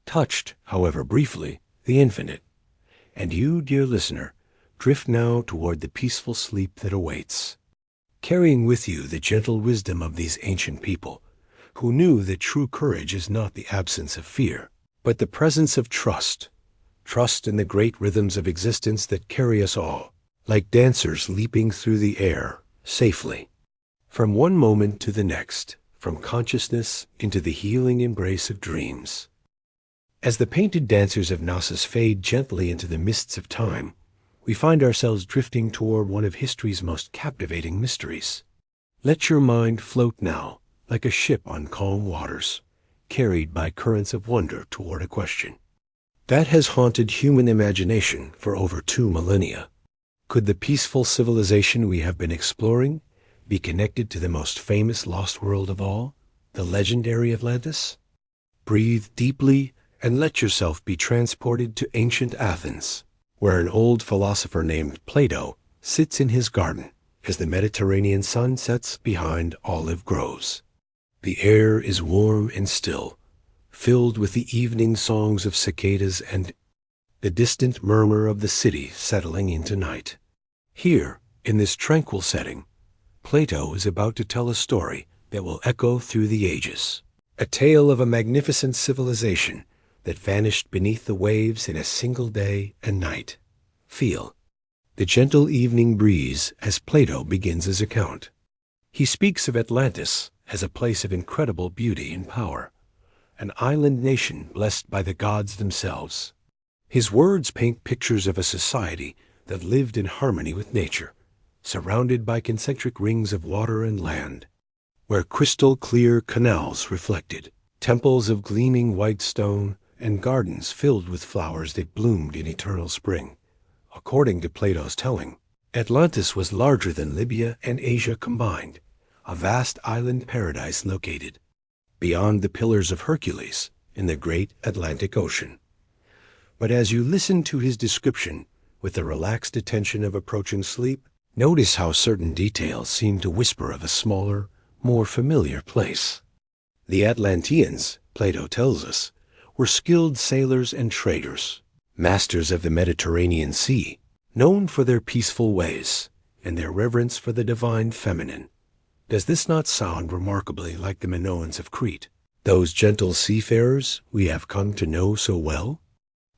touched, however briefly, the infinite. And you, dear listener, drift now toward the peaceful sleep that awaits, carrying with you the gentle wisdom of these ancient people, who knew that true courage is not the absence of fear, but the presence of trust in the great rhythms of existence that carry us all, like dancers leaping through the air, safely, from one moment to the next, from consciousness into the healing embrace of dreams. As the painted dancers of Knossos fade gently into the mists of time, we find ourselves drifting toward one of history's most captivating mysteries. Let your mind float now, like a ship on calm waters, carried by currents of wonder toward a question that has haunted human imagination for over 2 millennia. Could the peaceful civilization we have been exploring be connected to the most famous lost world of all, the legendary Atlantis? Breathe deeply and let yourself be transported to ancient Athens, where an old philosopher named Plato sits in his garden as the Mediterranean sun sets behind olive groves. The air is warm and still, filled with the evening songs of cicadas and the distant murmur of the city settling into night. Here, in this tranquil setting, Plato is about to tell a story that will echo through the ages, a tale of a magnificent civilization that vanished beneath the waves in a single day and night. Feel the gentle evening breeze as Plato begins his account. He speaks of Atlantis as a place of incredible beauty and power, an island nation blessed by the gods themselves. His words paint pictures of a society that lived in harmony with nature, surrounded by concentric rings of water and land, where crystal-clear canals reflected, temples of gleaming white stone, and gardens filled with flowers that bloomed in eternal spring. According to Plato's telling, Atlantis was larger than Libya and Asia combined, a vast island paradise located beyond the Pillars of Hercules in the great Atlantic Ocean. But as you listen to his description with the relaxed attention of approaching sleep, notice how certain details seem to whisper of a smaller, more familiar place. The Atlanteans, Plato tells us, were skilled sailors and traders, masters of the Mediterranean Sea, known for their peaceful ways and their reverence for the divine feminine. Does this not sound remarkably like the Minoans of Crete, those gentle seafarers we have come to know so well?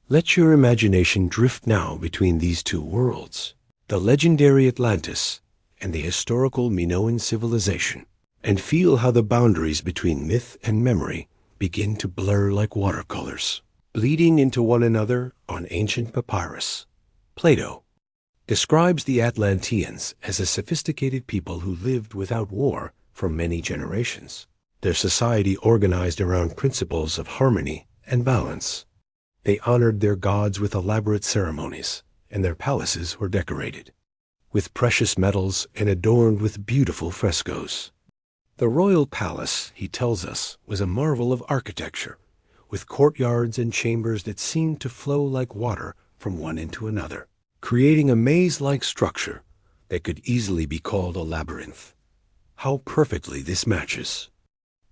Let your imagination drift now between these two worlds, the legendary Atlantis and the historical Minoan civilization, and feel how the boundaries between myth and memory begin to blur like watercolors, bleeding into one another on ancient papyrus. Plato describes the Atlanteans as a sophisticated people who lived without war for many generations, their society organized around principles of harmony and balance. They honored their gods with elaborate ceremonies, and their palaces were decorated with precious metals and adorned with beautiful frescoes. The royal palace, he tells us, was a marvel of architecture, with courtyards and chambers that seemed to flow like water from one into another, creating a maze-like structure that could easily be called a labyrinth. How perfectly this matches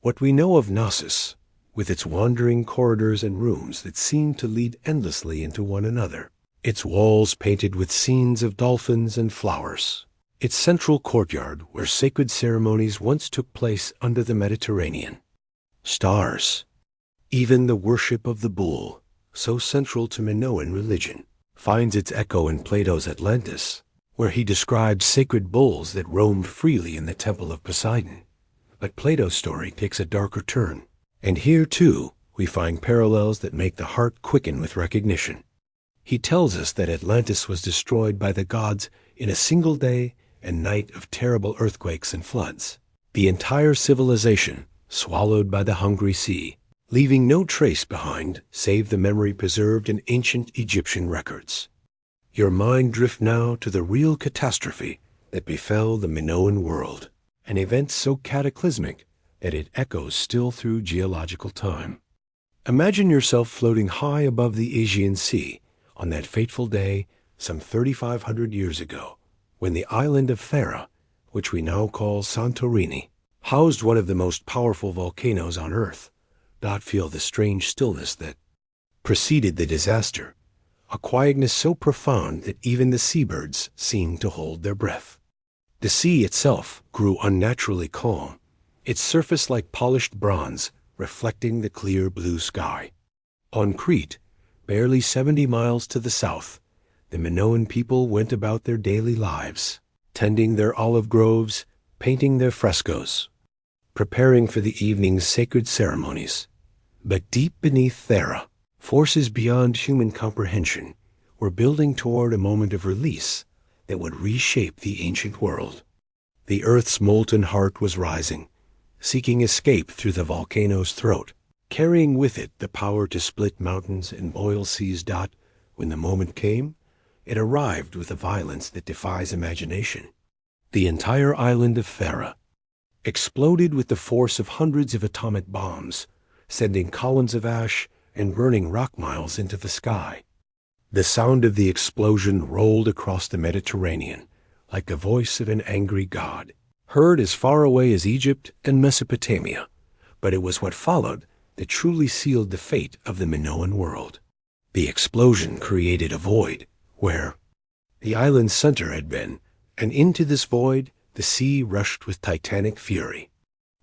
what we know of Knossos, with its wandering corridors and rooms that seem to lead endlessly into one another, its walls painted with scenes of dolphins and flowers, its central courtyard where sacred ceremonies once took place under the Mediterranean. Stars, even the worship of the bull, so central to Minoan religion, finds its echo in Plato's Atlantis, where he describes sacred bulls that roamed freely in the temple of Poseidon. But Plato's story takes a darker turn, and here, too, we find parallels that make the heart quicken with recognition. He tells us that Atlantis was destroyed by the gods in a single day and night of terrible earthquakes and floods, the entire civilization swallowed by the hungry sea, leaving no trace behind save the memory preserved in ancient Egyptian records. Your mind drift now to the real catastrophe that befell the Minoan world, an event so cataclysmic that it echoes still through geological time. Imagine yourself floating high above the Aegean Sea on that fateful day some 3,500 years ago, when the island of Thera, which we now call Santorini, housed one of the most powerful volcanoes on Earth. Not feel the strange stillness that preceded the disaster, a quietness so profound that even the seabirds seemed to hold their breath. The sea itself grew unnaturally calm, its surface like polished bronze reflecting the clear blue sky. On Crete, barely 70 miles to the south, the Minoan people went about their daily lives, tending their olive groves, painting their frescoes, preparing for the evening's sacred ceremonies. But deep beneath Thera, forces beyond human comprehension were building toward a moment of release that would reshape the ancient world. The Earth's molten heart was rising, seeking escape through the volcano's throat, carrying with it the power to split mountains and boil seas. When the moment came, it arrived with a violence that defies imagination. The entire island of Thera exploded with the force of hundreds of atomic bombs, sending columns of ash and burning rock miles into the sky. The sound of the explosion rolled across the Mediterranean like the voice of an angry god, heard as far away as Egypt and Mesopotamia, but it was what followed that truly sealed the fate of the Minoan world. The explosion created a void where the island's center had been, and into this void the sea rushed with titanic fury.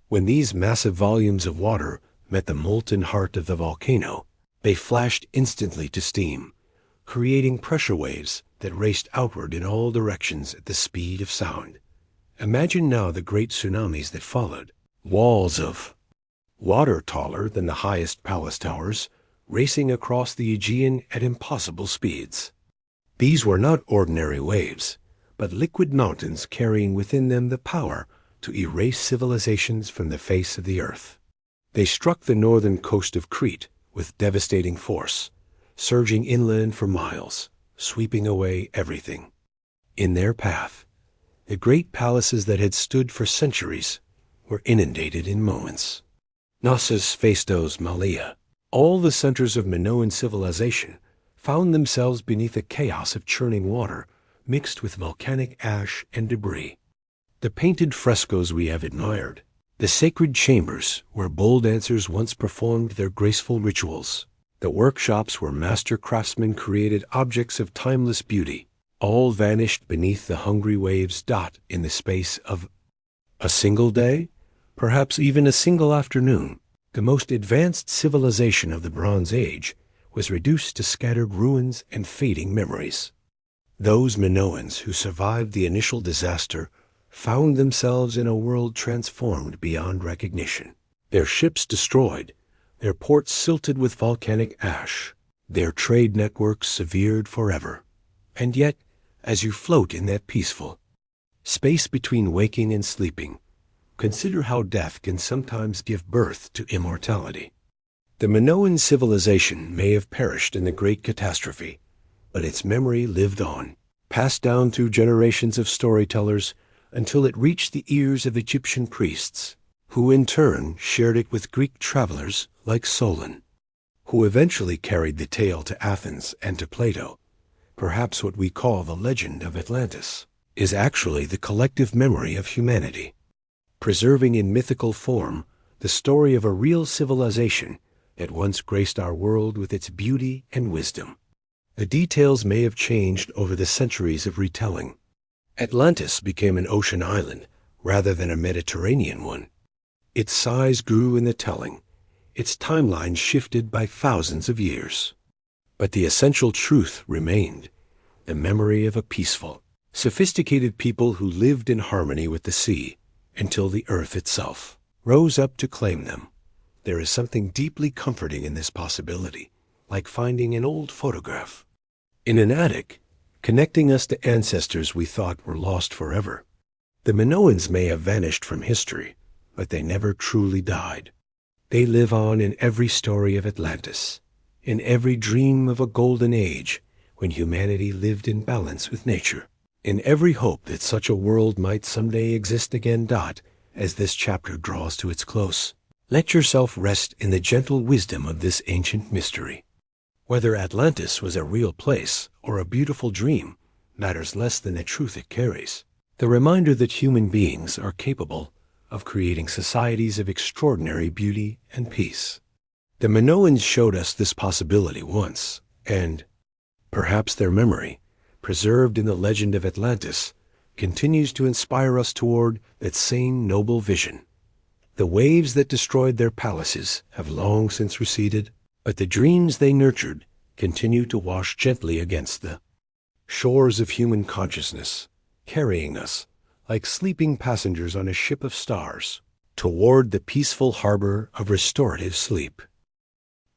When these massive volumes of water met the molten heart of the volcano, they flashed instantly to steam, creating pressure waves that raced outward in all directions at the speed of sound. Imagine now the great tsunamis that followed, walls of water taller than the highest palace towers, racing across the Aegean at impossible speeds. These were not ordinary waves, but liquid mountains carrying within them the power to erase civilizations from the face of the earth. They struck the northern coast of Crete with devastating force, surging inland for miles, sweeping away everything in their path. The great palaces that had stood for centuries were inundated in moments. Knossos, Phaistos, Malea, all the centers of Minoan civilization, found themselves beneath a chaos of churning water mixed with volcanic ash and debris. The painted frescoes we have admired, the sacred chambers where bull dancers once performed their graceful rituals, The workshops where master craftsmen created objects of timeless beauty, all vanished beneath the hungry waves dot in the space of a single day, perhaps even a single afternoon. The most advanced civilization of the Bronze Age was reduced to scattered ruins and fading memories. Those Minoans who survived the initial disaster found themselves in a world transformed beyond recognition. Their ships destroyed, their ports silted with volcanic ash, their trade networks severed forever. And yet, as you float in that peaceful space between waking and sleeping, consider how death can sometimes give birth to immortality. The Minoan civilization may have perished in the Great Catastrophe, but its memory lived on, passed down through generations of storytellers until it reached the ears of Egyptian priests, who in turn shared it with Greek travelers like Solon, who eventually carried the tale to Athens and to Plato. Perhaps what we call the legend of Atlantis is actually the collective memory of humanity, preserving in mythical form the story of a real civilization that once graced our world with its beauty and wisdom. The details may have changed over the centuries of retelling. Atlantis became an ocean island rather than a Mediterranean one. Its size grew in the telling, its timeline shifted by thousands of years. But the essential truth remained, the memory of a peaceful, sophisticated people who lived in harmony with the sea until the earth itself rose up to claim them. There is something deeply comforting in this possibility, like finding an old photograph in an attic, connecting us to ancestors we thought were lost forever. The Minoans may have vanished from history, but they never truly died. They live on in every story of Atlantis, in every dream of a golden age when humanity lived in balance with nature, in every hope that such a world might someday exist again. As this chapter draws to its close, let yourself rest in the gentle wisdom of this ancient mystery. Whether Atlantis was a real place or a beautiful dream matters less than the truth it carries. The reminder that human beings are capable of creating societies of extraordinary beauty and peace. The Minoans showed us this possibility once, and perhaps their memory, preserved in the legend of Atlantis, continues to inspire us toward that same noble vision. The waves that destroyed their palaces have long since receded, but the dreams they nurtured continue to wash gently against the shores of human consciousness, carrying us, like sleeping passengers on a ship of stars, toward the peaceful harbor of restorative sleep.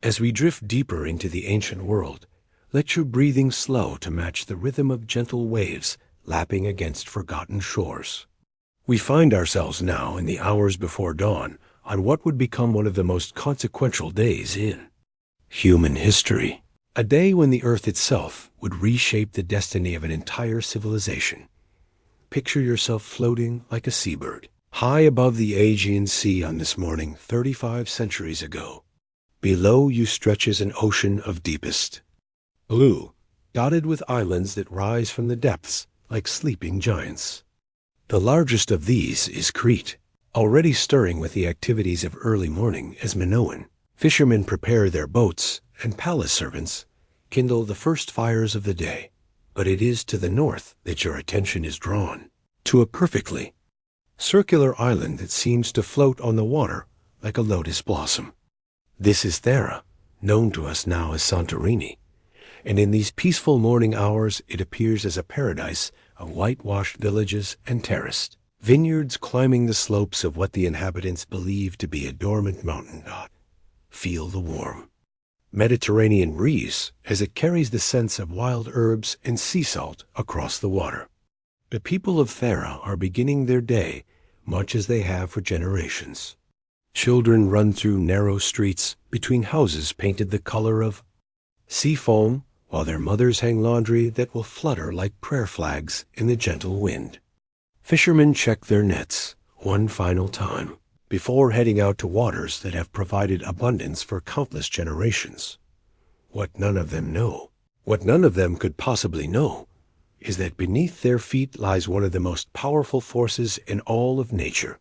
As we drift deeper into the ancient world, let your breathing slow to match the rhythm of gentle waves lapping against forgotten shores. We find ourselves now in the hours before dawn on what would become one of the most consequential days in human history, a day when the earth itself would reshape the destiny of an entire civilization. Picture yourself floating like a seabird, high above the Aegean Sea on this morning 35 centuries ago. Below you stretches an ocean of deepest blue, dotted with islands that rise from the depths like sleeping giants. The largest of these is Crete, already stirring with the activities of early morning as Minoan. Fishermen prepare their boats, and palace servants kindle the first fires of the day. But it is to the north that your attention is drawn, to a perfectly circular island that seems to float on the water like a lotus blossom. This is Thera, known to us now as Santorini, and in these peaceful morning hours it appears as a paradise of whitewashed villages and terraced vineyards climbing the slopes of what the inhabitants believe to be a dormant mountain. Feel the warm Mediterranean breeze as it carries the scents of wild herbs and sea salt across the water. The people of Thera are beginning their day much as they have for generations. Children run through narrow streets between houses painted the color of sea foam, while their mothers hang laundry that will flutter like prayer flags in the gentle wind. Fishermen check their nets one final time before heading out to waters that have provided abundance for countless generations. What none of them could possibly know, is that beneath their feet lies one of the most powerful forces in all of nature.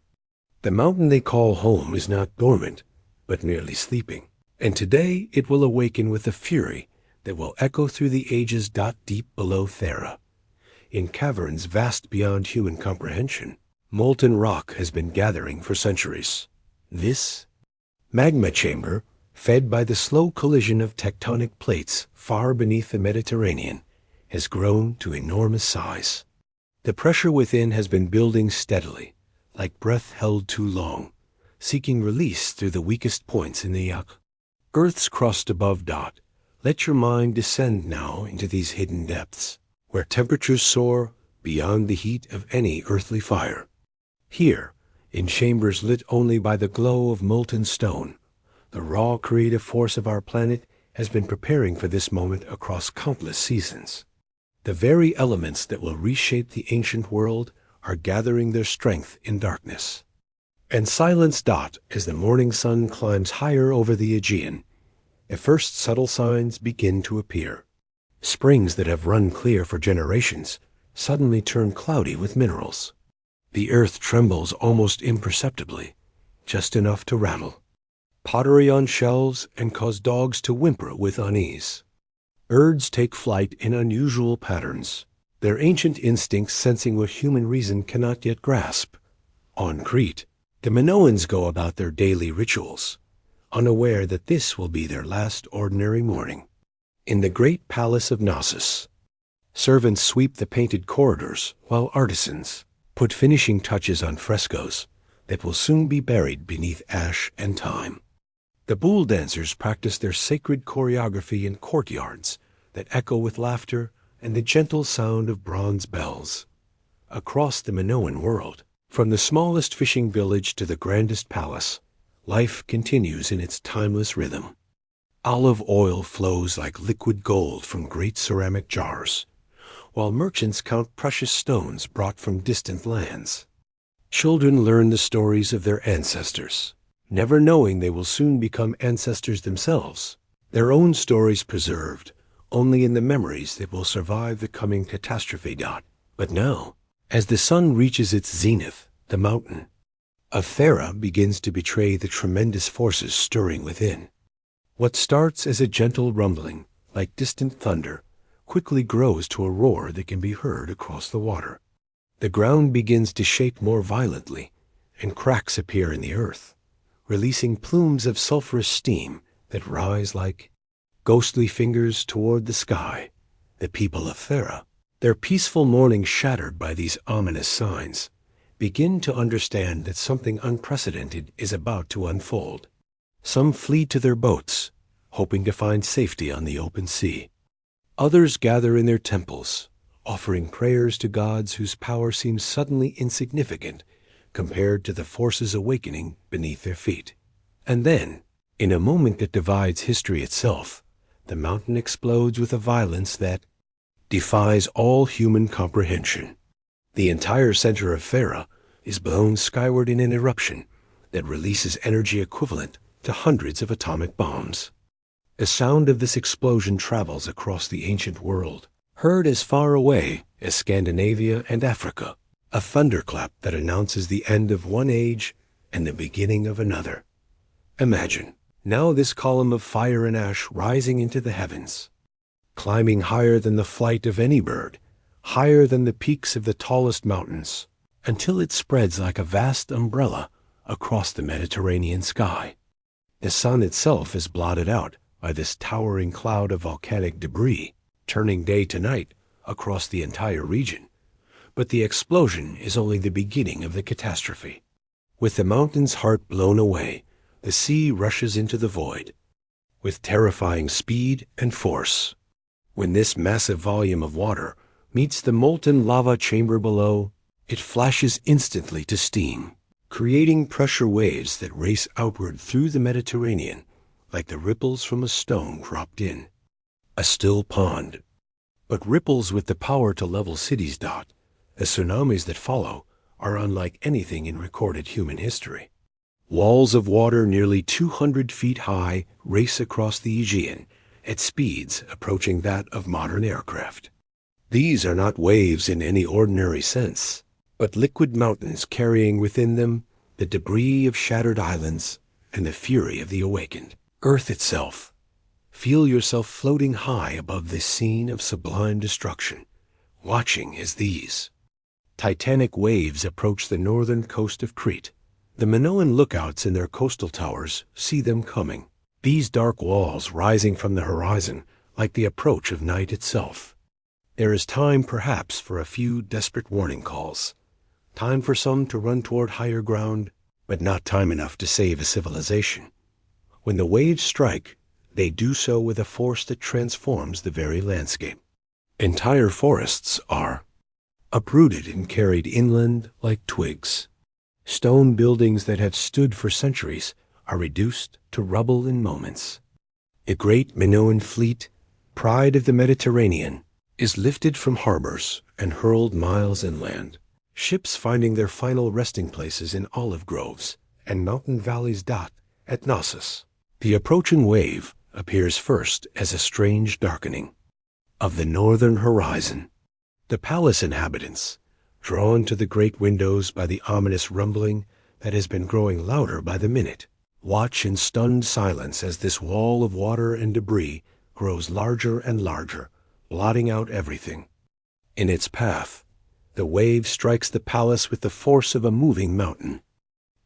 The mountain they call home is not dormant, but merely sleeping. And today it will awaken with a fury that will echo through the ages. Deep below Thera, in caverns vast beyond human comprehension, molten rock has been gathering for centuries. This magma chamber, fed by the slow collision of tectonic plates far beneath the Mediterranean, has grown to enormous size. The pressure within has been building steadily, like breath held too long, seeking release through the weakest points in the yak. Earth's crust above. Let your mind descend now into these hidden depths, where temperatures soar beyond the heat of any earthly fire. Here, in chambers lit only by the glow of molten stone, the raw creative force of our planet has been preparing for this moment across countless seasons. The very elements that will reshape the ancient world are gathering their strength in darkness. And silence. As the morning sun climbs higher over the Aegean, the first subtle signs begin to appear. Springs that have run clear for generations suddenly turn cloudy with minerals. The earth trembles almost imperceptibly, just enough to rattle pottery on shelves and cause dogs to whimper with unease. Birds take flight in unusual patterns, their ancient instincts sensing what human reason cannot yet grasp. On Crete, the Minoans go about their daily rituals, unaware that this will be their last ordinary morning. In the great Palace of Knossos, servants sweep the painted corridors while artisans put finishing touches on frescoes that will soon be buried beneath ash and time. The bull dancers practice their sacred choreography in courtyards that echo with laughter and the gentle sound of bronze bells. Across the Minoan world, from the smallest fishing village to the grandest palace, life continues in its timeless rhythm. Olive oil flows like liquid gold from great ceramic jars, while merchants count precious stones brought from distant lands. Children learn the stories of their ancestors, never knowing they will soon become ancestors themselves, their own stories preserved only in the memories that will survive the coming catastrophe. But now, as the sun reaches its zenith, the mountain of Thera begins to betray the tremendous forces stirring within. What starts as a gentle rumbling, like distant thunder, quickly grows to a roar that can be heard across the water. The ground begins to shake more violently, and cracks appear in the earth, releasing plumes of sulphurous steam that rise like ghostly fingers toward the sky. The people of Thera, their peaceful morning shattered by these ominous signs, begin to understand that something unprecedented is about to unfold. Some flee to their boats, hoping to find safety on the open sea. Others gather in their temples, offering prayers to gods whose power seems suddenly insignificant compared to the forces awakening beneath their feet. And then, in a moment that divides history itself, the mountain explodes with a violence that defies all human comprehension. The entire center of Thera is blown skyward in an eruption that releases energy equivalent to hundreds of atomic bombs. The sound of this explosion travels across the ancient world, heard as far away as Scandinavia and Africa, a thunderclap that announces the end of one age and the beginning of another. Imagine, now this column of fire and ash rising into the heavens, climbing higher than the flight of any bird, higher than the peaks of the tallest mountains, until it spreads like a vast umbrella across the Mediterranean sky. The sun itself is blotted out by this towering cloud of volcanic debris, turning day to night across the entire region. But the explosion is only the beginning of the catastrophe. With the mountain's heart blown away, the sea rushes into the void, with terrifying speed and force. When this massive volume of water meets the molten lava chamber below, it flashes instantly to steam, creating pressure waves that race outward through the Mediterranean like the ripples from a stone dropped in a still pond. But ripples with the power to level cities. The tsunamis that follow are unlike anything in recorded human history. Walls of water nearly 200 feet high race across the Aegean at speeds approaching that of modern aircraft. These are not waves in any ordinary sense, but liquid mountains carrying within them the debris of shattered islands and the fury of the awakened. Earth itself. Feel yourself floating high above this scene of sublime destruction, watching as these titanic waves approach the northern coast of Crete. The Minoan lookouts in their coastal towers see them coming, these dark walls rising from the horizon like the approach of night itself. There is time perhaps for a few desperate warning calls, time for some to run toward higher ground, but not time enough to save a civilization. When the waves strike, they do so with a force that transforms the very landscape. Entire forests are uprooted and carried inland like twigs. Stone buildings that have stood for centuries are reduced to rubble in moments. The great Minoan fleet, pride of the Mediterranean, is lifted from harbors and hurled miles inland. Ships finding their final resting places in olive groves and mountain valleys dot at Knossos. The approaching wave appears first as a strange darkening of the northern horizon. The palace inhabitants, drawn to the great windows by the ominous rumbling that has been growing louder by the minute, watch in stunned silence as this wall of water and debris grows larger and larger, blotting out everything. In its path, the wave strikes the palace with the force of a moving mountain.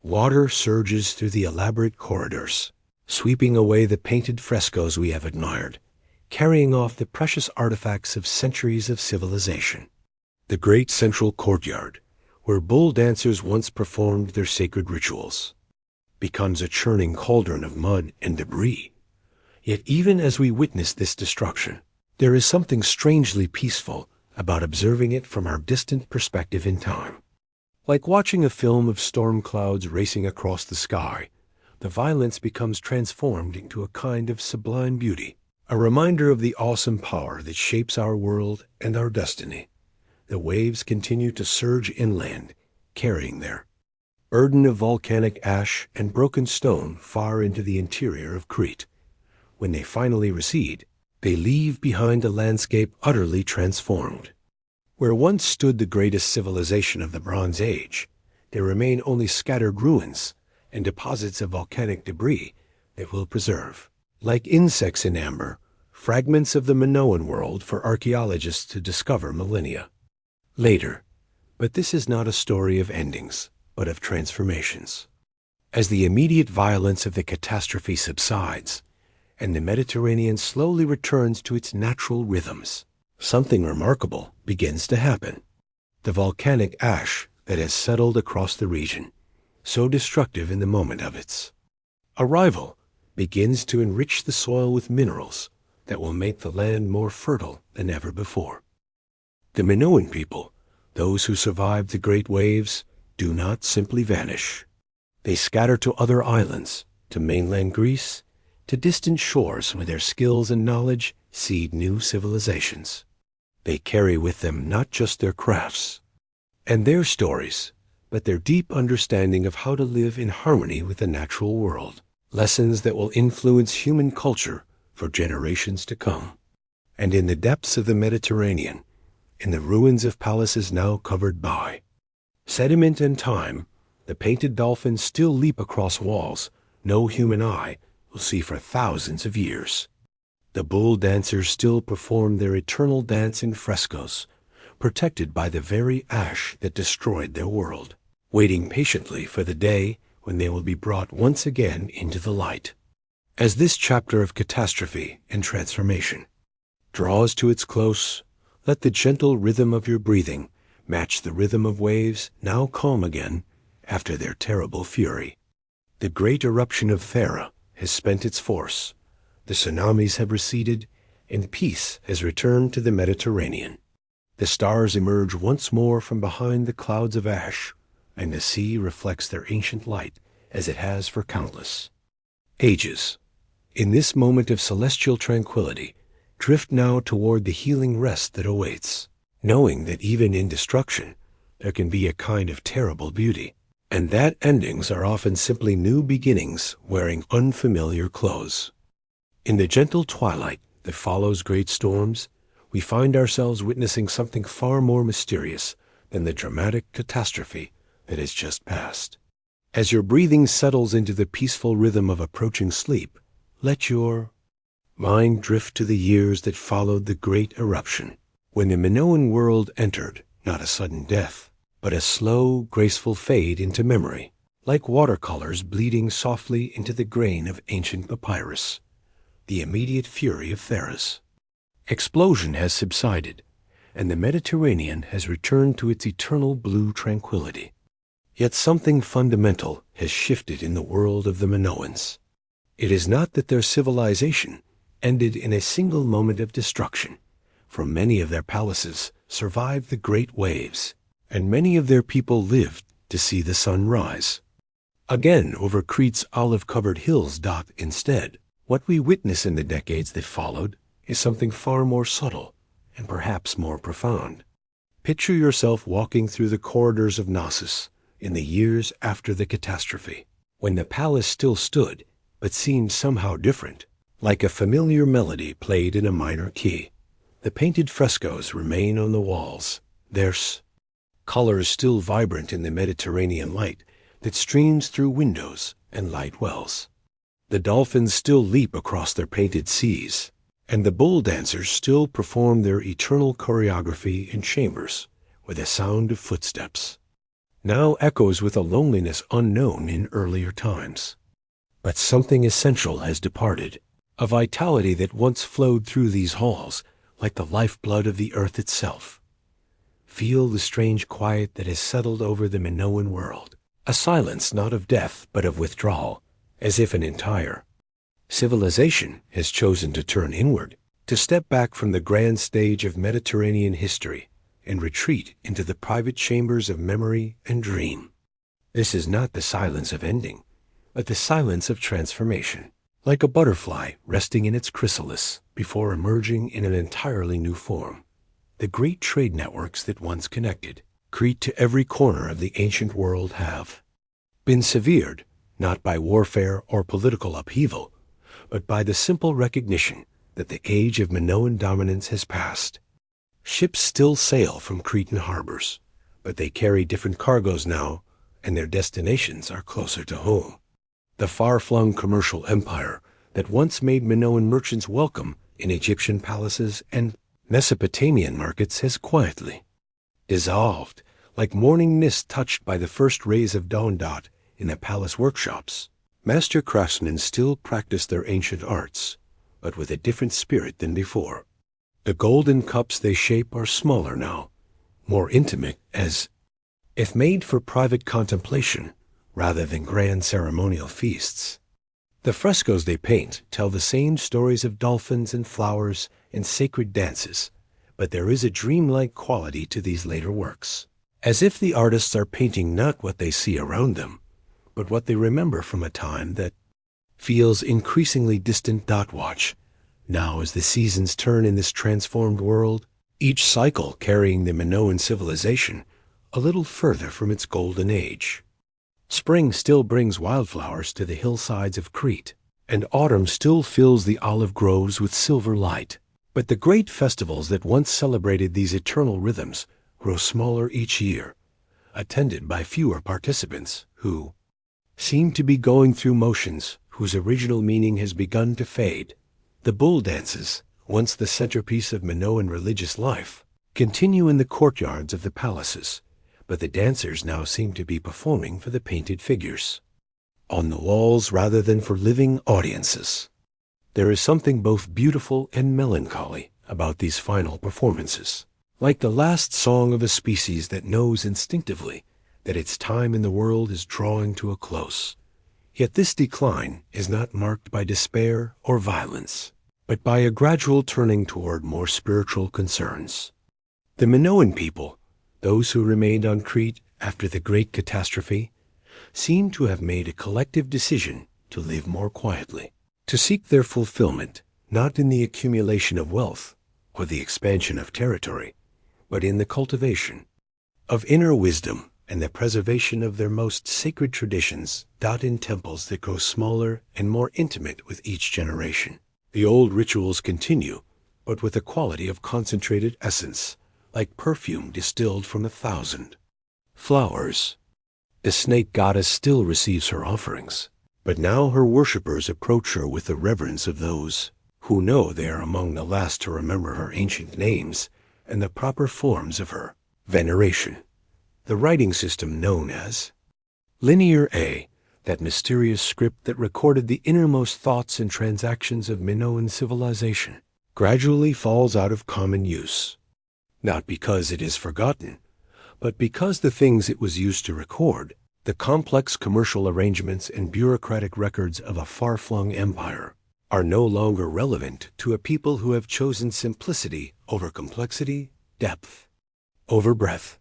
Water surges through the elaborate corridors, sweeping away the painted frescoes we have admired, carrying off the precious artifacts of centuries of civilization. The great central courtyard, where bull dancers once performed their sacred rituals, becomes a churning cauldron of mud and debris. Yet even as we witness this destruction, there is something strangely peaceful about observing it from our distant perspective in time. Like watching a film of storm clouds racing across the sky, the violence becomes transformed into a kind of sublime beauty, a reminder of the awesome power that shapes our world and our destiny. The waves continue to surge inland, carrying their burden of volcanic ash and broken stone far into the interior of Crete. When they finally recede, they leave behind a landscape utterly transformed. Where once stood the greatest civilization of the Bronze Age, there remain only scattered ruins and deposits of volcanic debris that will preserve, like insects in amber, fragments of the Minoan world for archaeologists to discover millennia later. But this is not a story of endings, but of transformations. As the immediate violence of the catastrophe subsides, and the Mediterranean slowly returns to its natural rhythms, something remarkable begins to happen. The volcanic ash that has settled across the region, so destructive in the moment of its arrival, begins to enrich the soil with minerals that will make the land more fertile than ever before. The Minoan people, those who survived the great waves, do not simply vanish. They scatter to other islands, to mainland Greece, to distant shores where their skills and knowledge seed new civilizations. They carry with them not just their crafts and their stories, but their deep understanding of how to live in harmony with the natural world, lessons that will influence human culture for generations to come. And in the depths of the Mediterranean, in the ruins of palaces now covered by sediment and time, the painted dolphins still leap across walls no human eye will see for thousands of years. The bull dancers still perform their eternal dance in frescoes, protected by the very ash that destroyed their world, waiting patiently for the day when they will be brought once again into the light. As this chapter of catastrophe and transformation draws to its close, let the gentle rhythm of your breathing match the rhythm of waves now calm again after their terrible fury. The great eruption of Thera has spent its force. The tsunamis have receded, and peace has returned to the Mediterranean. The stars emerge once more from behind the clouds of ash, and the sea reflects their ancient light as it has for countless ages. In this moment of celestial tranquility, drift now toward the healing rest that awaits, knowing that even in destruction, there can be a kind of terrible beauty, and that endings are often simply new beginnings wearing unfamiliar clothes. In the gentle twilight that follows great storms, we find ourselves witnessing something far more mysterious than the dramatic catastrophe that has just passed. As your breathing settles into the peaceful rhythm of approaching sleep, let your mind drift to the years that followed the great eruption, when the Minoan world entered not a sudden death, but a slow, graceful fade into memory, like watercolors bleeding softly into the grain of ancient papyrus. The immediate fury of Thera's explosion has subsided, and the Mediterranean has returned to its eternal blue tranquility. Yet something fundamental has shifted in the world of the Minoans. It is not that their civilization ended in a single moment of destruction, for many of their palaces survived the great waves, and many of their people lived to see the sun rise again over Crete's olive-covered hills. Instead, what we witness in the decades that followed is something far more subtle and perhaps more profound. Picture yourself walking through the corridors of Knossos in the years after the catastrophe, when the palace still stood, but seemed somehow different, like a familiar melody played in a minor key. The painted frescoes remain on the walls, their colors still vibrant in the Mediterranean light that streams through windows and light wells. The dolphins still leap across their painted seas, and the bull dancers still perform their eternal choreography in chambers where the sound of footsteps now echoes with a loneliness unknown in earlier times. But something essential has departed, a vitality that once flowed through these halls like the lifeblood of the earth itself. Feel the strange quiet that has settled over the Minoan world, a silence not of death but of withdrawal, as if an entire civilization has chosen to turn inward, to step back from the grand stage of Mediterranean history and retreat into the private chambers of memory and dream. This is not the silence of ending, but the silence of transformation, like a butterfly resting in its chrysalis before emerging in an entirely new form. The great trade networks that once connected Crete to every corner of the ancient world have been severed, not by warfare or political upheaval, but by the simple recognition that the age of Minoan dominance has passed. Ships still sail from Cretan harbors, but they carry different cargoes now, and their destinations are closer to home. The far-flung commercial empire that once made Minoan merchants welcome in Egyptian palaces and Mesopotamian markets has quietly dissolved, like morning mist touched by the first rays of dawn. In the palace workshops, master craftsmen still practice their ancient arts, but with a different spirit than before. The golden cups they shape are smaller now, more intimate, as if made for private contemplation rather than grand ceremonial feasts. The frescoes they paint tell the same stories of dolphins and flowers and sacred dances, but there is a dreamlike quality to these later works, as if the artists are painting not what they see around them, but what they remember from a time that feels increasingly distant. Watch now as the seasons turn in this transformed world, each cycle carrying the Minoan civilization a little further from its golden age. Spring still brings wildflowers to the hillsides of Crete, and autumn still fills the olive groves with silver light. But the great festivals that once celebrated these eternal rhythms grow smaller each year, attended by fewer participants who seem to be going through motions whose original meaning has begun to fade. The bull dances, once the centerpiece of Minoan religious life, continue in the courtyards of the palaces, but the dancers now seem to be performing for the painted figures on the walls rather than for living audiences. There is something both beautiful and melancholy about these final performances, like the last song of a species that knows instinctively that its time in the world is drawing to a close. Yet this decline is not marked by despair or violence, but by a gradual turning toward more spiritual concerns. The Minoan people, those who remained on Crete after the great catastrophe, seem to have made a collective decision to live more quietly, to seek their fulfillment not in the accumulation of wealth or the expansion of territory, but in the cultivation of inner wisdom and the preservation of their most sacred traditions, in temples that grow smaller and more intimate with each generation. The old rituals continue, but with a quality of concentrated essence, like perfume distilled from 1,000 flowers. The snake goddess still receives her offerings, But now her worshippers approach her with the reverence of those who know they are among the last to remember her ancient names and the proper forms of her veneration. The writing system known as Linear A, that mysterious script that recorded the innermost thoughts and transactions of Minoan civilization, gradually falls out of common use. Not because it is forgotten, but because the things it was used to record, the complex commercial arrangements and bureaucratic records of a far-flung empire, are no longer relevant to a people who have chosen simplicity over complexity, depth over breadth.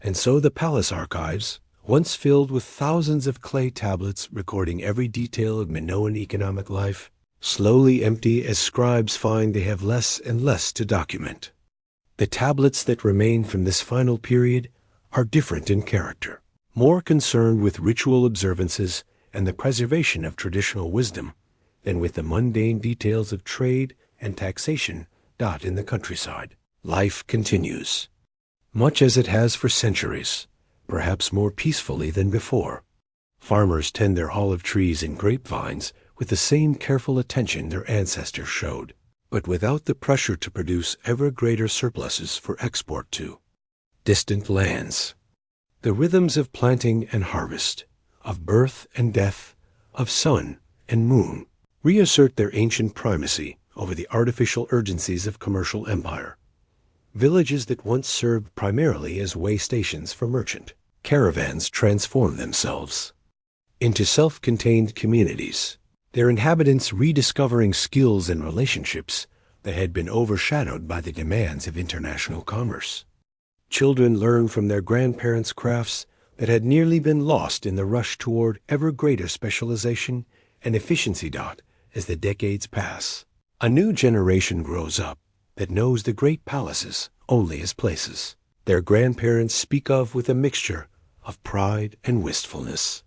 And so the palace archives, once filled with thousands of clay tablets recording every detail of Minoan economic life, slowly empty as scribes find they have less and less to document. The tablets that remain from this final period are different in character, more concerned with ritual observances and the preservation of traditional wisdom than with the mundane details of trade and taxation in the countryside. Life continues, much as it has for centuries, perhaps more peacefully than before. Farmers tend their olive trees and grapevines with the same careful attention their ancestors showed, but without the pressure to produce ever greater surpluses for export to distant lands. The rhythms of planting and harvest, of birth and death, of sun and moon, reassert their ancient primacy over the artificial urgencies of commercial empire. Villages that once served primarily as way stations for merchant caravans transform themselves into self-contained communities, their inhabitants rediscovering skills and relationships that had been overshadowed by the demands of international commerce. Children learn from their grandparents' crafts that had nearly been lost in the rush toward ever greater specialization and efficiency as the decades pass. A new generation grows up that knows the great palaces only as places their grandparents speak of with a mixture of pride and wistfulness.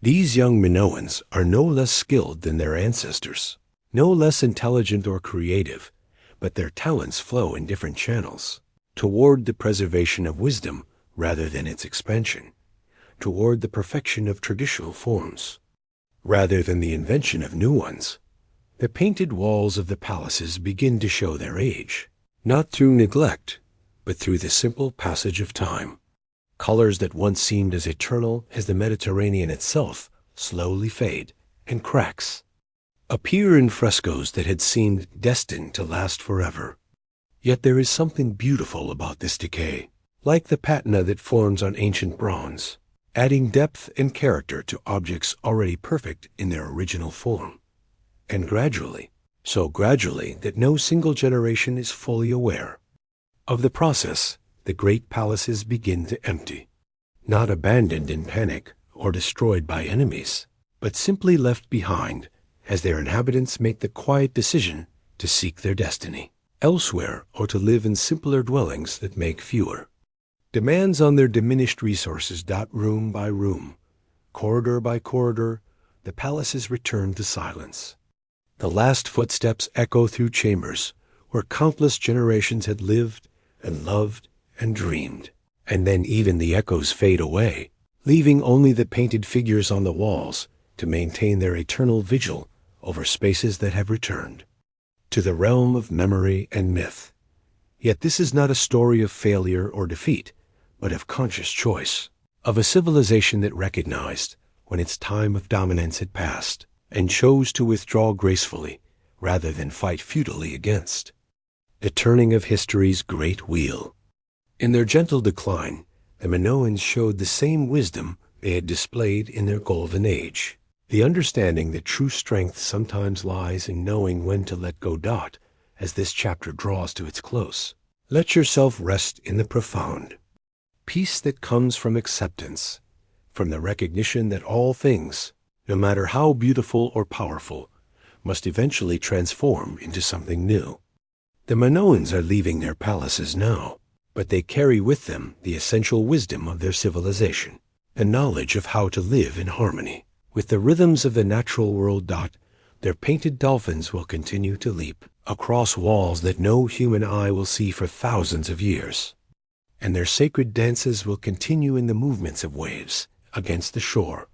These young Minoans are no less skilled than their ancestors, no less intelligent or creative, but their talents flow in different channels, toward the preservation of wisdom rather than its expansion, toward the perfection of traditional forms rather than the invention of new ones. The painted walls of the palaces begin to show their age, not through neglect, but through the simple passage of time. Colors that once seemed as eternal as the Mediterranean itself slowly fade, and cracks appear in frescoes that had seemed destined to last forever. Yet there is something beautiful about this decay, like the patina that forms on ancient bronze, adding depth and character to objects already perfect in their original form. And gradually, so gradually that no single generation is fully aware of the process, the great palaces begin to empty, not abandoned in panic or destroyed by enemies, but simply left behind as their inhabitants make the quiet decision to seek their destiny elsewhere or to live in simpler dwellings that make fewer demands on their diminished resources. Room by room, corridor by corridor, the palaces return to silence. The last footsteps echo through chambers where countless generations had lived and loved and dreamed. And then even the echoes fade away, leaving only the painted figures on the walls to maintain their eternal vigil over spaces that have returned to the realm of memory and myth. Yet this is not a story of failure or defeat, but of conscious choice, of a civilization that recognized when its time of dominance had passed and chose to withdraw gracefully rather than fight futilely against the turning of history's great wheel. In their gentle decline, the Minoans showed the same wisdom they had displayed in their golden age, the understanding that true strength sometimes lies in knowing when to let go. As this chapter draws to its close, let yourself rest in the profound peace that comes from acceptance, from the recognition that all things, no matter how beautiful or powerful, must eventually transform into something new. The Minoans are leaving their palaces now, but they carry with them the essential wisdom of their civilization, the knowledge of how to live in harmony with the rhythms of the natural world. Their painted dolphins will continue to leap across walls that no human eye will see for thousands of years, and their sacred dances will continue in the movements of waves against the shore,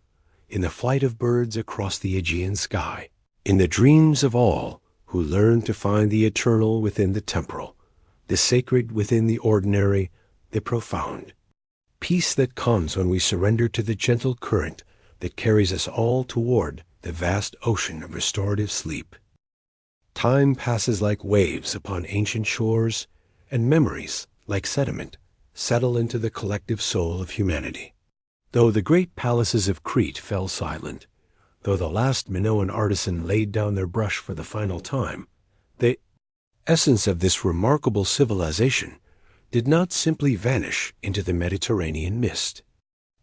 in the flight of birds across the Aegean sky, in the dreams of all who learn to find the eternal within the temporal, the sacred within the ordinary, the profound. Peace that comes when we surrender to the gentle current that carries us all toward the vast ocean of restorative sleep. Time passes like waves upon ancient shores, and memories, like sediment, settle into the collective soul of humanity. Though the great palaces of Crete fell silent, though the last Minoan artisan laid down their brush for the final time, the essence of this remarkable civilization did not simply vanish into the Mediterranean mist.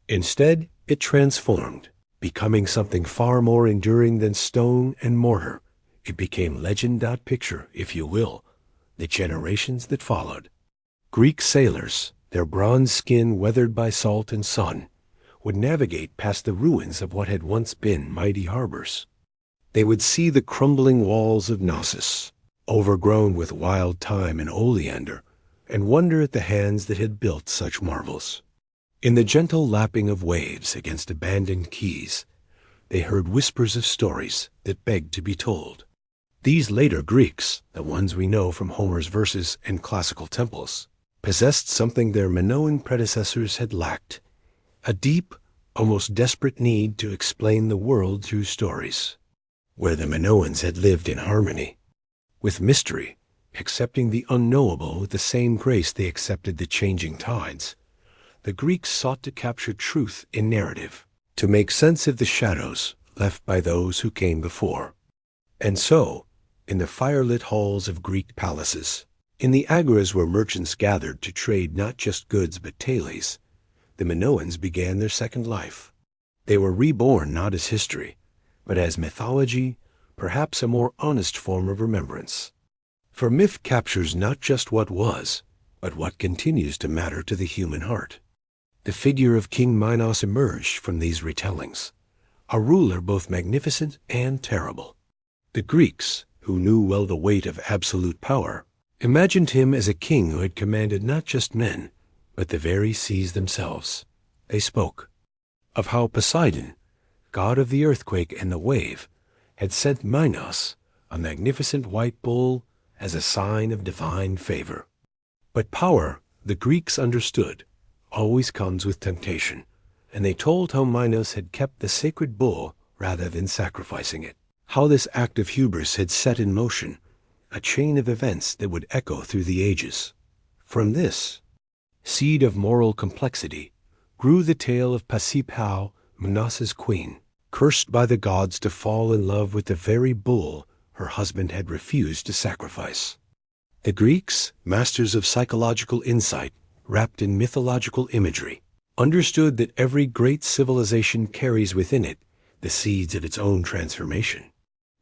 Instead, it transformed, becoming something far more enduring than stone and mortar. It became legend. Picture, if you will, the generations that followed. Greek sailors, their bronze skin weathered by salt and sun, would navigate past the ruins of what had once been mighty harbors. They would see the crumbling walls of Knossos, overgrown with wild thyme and oleander, and wonder at the hands that had built such marvels. In the gentle lapping of waves against abandoned quays, they heard whispers of stories that begged to be told. These later Greeks, the ones we know from Homer's verses and classical temples, possessed something their Minoan predecessors had lacked, a deep, almost desperate need to explain the world through stories. Where the Minoans had lived in harmony with mystery, accepting the unknowable with the same grace they accepted the changing tides, the Greeks sought to capture truth in narrative, to make sense of the shadows left by those who came before. And so, in the firelit halls of Greek palaces, in the agoras where merchants gathered to trade not just goods but tales, the Minoans began their second life. They were reborn not as history, but as mythology, perhaps a more honest form of remembrance. For myth captures not just what was, but what continues to matter to the human heart. The figure of King Minos emerged from these retellings, a ruler both magnificent and terrible. The Greeks, who knew well the weight of absolute power, imagined him as a king who had commanded not just men, but the very seas themselves. They spoke of how Poseidon, god of the earthquake and the wave, had sent Minos, a magnificent white bull, as a sign of divine favor. But power, the Greeks understood, always comes with temptation, and they told how Minos had kept the sacred bull rather than sacrificing it, how this act of hubris had set in motion a chain of events that would echo through the ages. From this seed of moral complexity grew the tale of Pasiphae, Minos' queen, cursed by the gods to fall in love with the very bull her husband had refused to sacrifice. The Greeks, masters of psychological insight wrapped in mythological imagery, understood that every great civilization carries within it the seeds of its own transformation.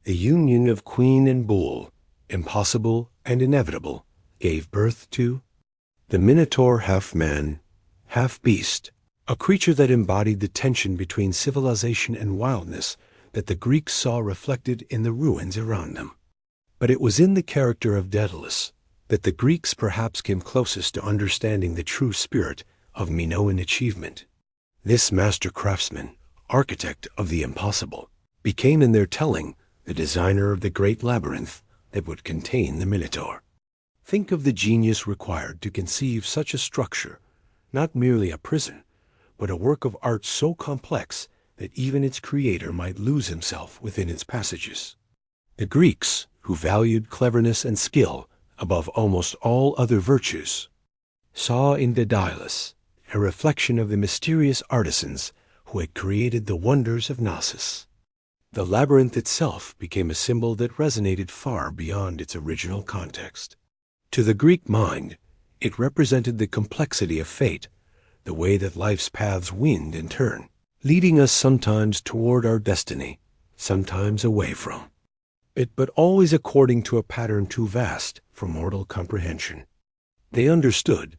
The union of queen and bull, impossible and inevitable, gave birth to the Minotaur, half man, half beast, a creature that embodied the tension between civilization and wildness that the Greeks saw reflected in the ruins around them. But it was in the character of Daedalus that the Greeks perhaps came closest to understanding the true spirit of Minoan achievement. This master craftsman, architect of the impossible, became in their telling the designer of the great labyrinth that would contain the Minotaur. Think of the genius required to conceive such a structure, not merely a prison, but a work of art so complex that even its creator might lose himself within its passages. The Greeks, who valued cleverness and skill above almost all other virtues, saw in Daedalus a reflection of the mysterious artisans who had created the wonders of Knossos. The labyrinth itself became a symbol that resonated far beyond its original context. To the Greek mind, it represented the complexity of fate, the way that life's paths wind and turn, leading us sometimes toward our destiny, sometimes away from it, but always according to a pattern too vast for mortal comprehension. They understood,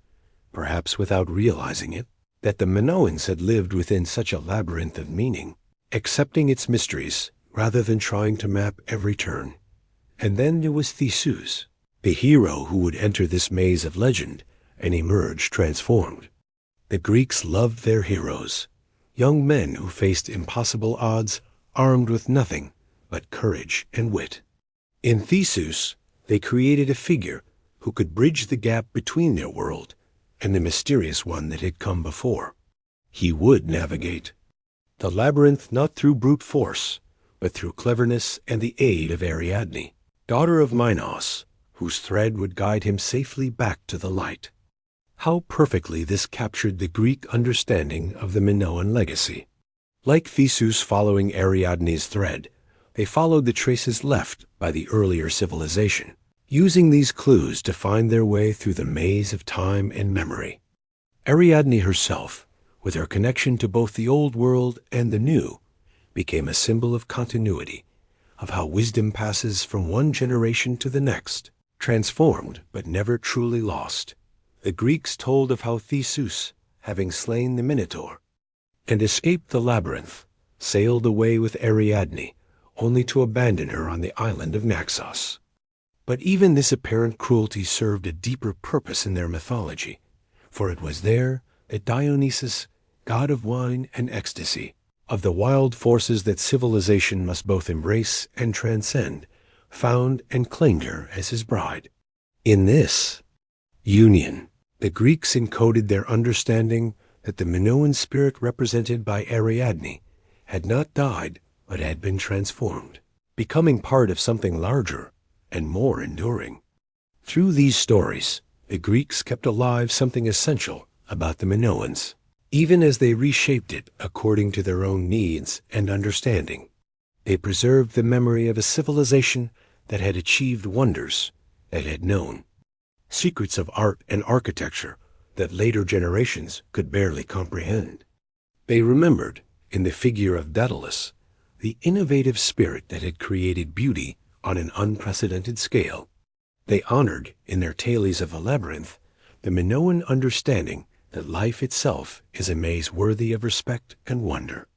perhaps without realizing it, that the Minoans had lived within such a labyrinth of meaning, accepting its mysteries rather than trying to map every turn. And then there was Theseus, the hero who would enter this maze of legend and emerge transformed. The Greeks loved their heroes, young men who faced impossible odds armed with nothing but courage and wit. In Theseus, they created a figure who could bridge the gap between their world and the mysterious one that had come before. He would navigate the labyrinth not through brute force, but through cleverness and the aid of Ariadne, daughter of Minos, whose thread would guide him safely back to the light. How perfectly this captured the Greek understanding of the Minoan legacy. Like Theseus following Ariadne's thread, they followed the traces left by the earlier civilization, using these clues to find their way through the maze of time and memory. Ariadne herself, with her connection to both the old world and the new, became a symbol of continuity, of how wisdom passes from one generation to the next, transformed but never truly lost. The Greeks told of how Theseus, having slain the Minotaur and escaped the labyrinth, sailed away with Ariadne, only to abandon her on the island of Naxos. But even this apparent cruelty served a deeper purpose in their mythology, for it was there that Dionysus, god of wine and ecstasy, of the wild forces that civilization must both embrace and transcend, found and claimed her as his bride. In this union, the Greeks encoded their understanding that the Minoan spirit represented by Ariadne had not died but had been transformed, becoming part of something larger and more enduring. Through these stories, the Greeks kept alive something essential about the Minoans, even as they reshaped it according to their own needs and understanding. They preserved the memory of a civilization that had achieved wonders, that had known secrets of art and architecture that later generations could barely comprehend. They remembered, in the figure of Daedalus, the innovative spirit that had created beauty on an unprecedented scale. They honored, in their tales of the labyrinth, the Minoan understanding that life itself is a maze worthy of respect and wonder.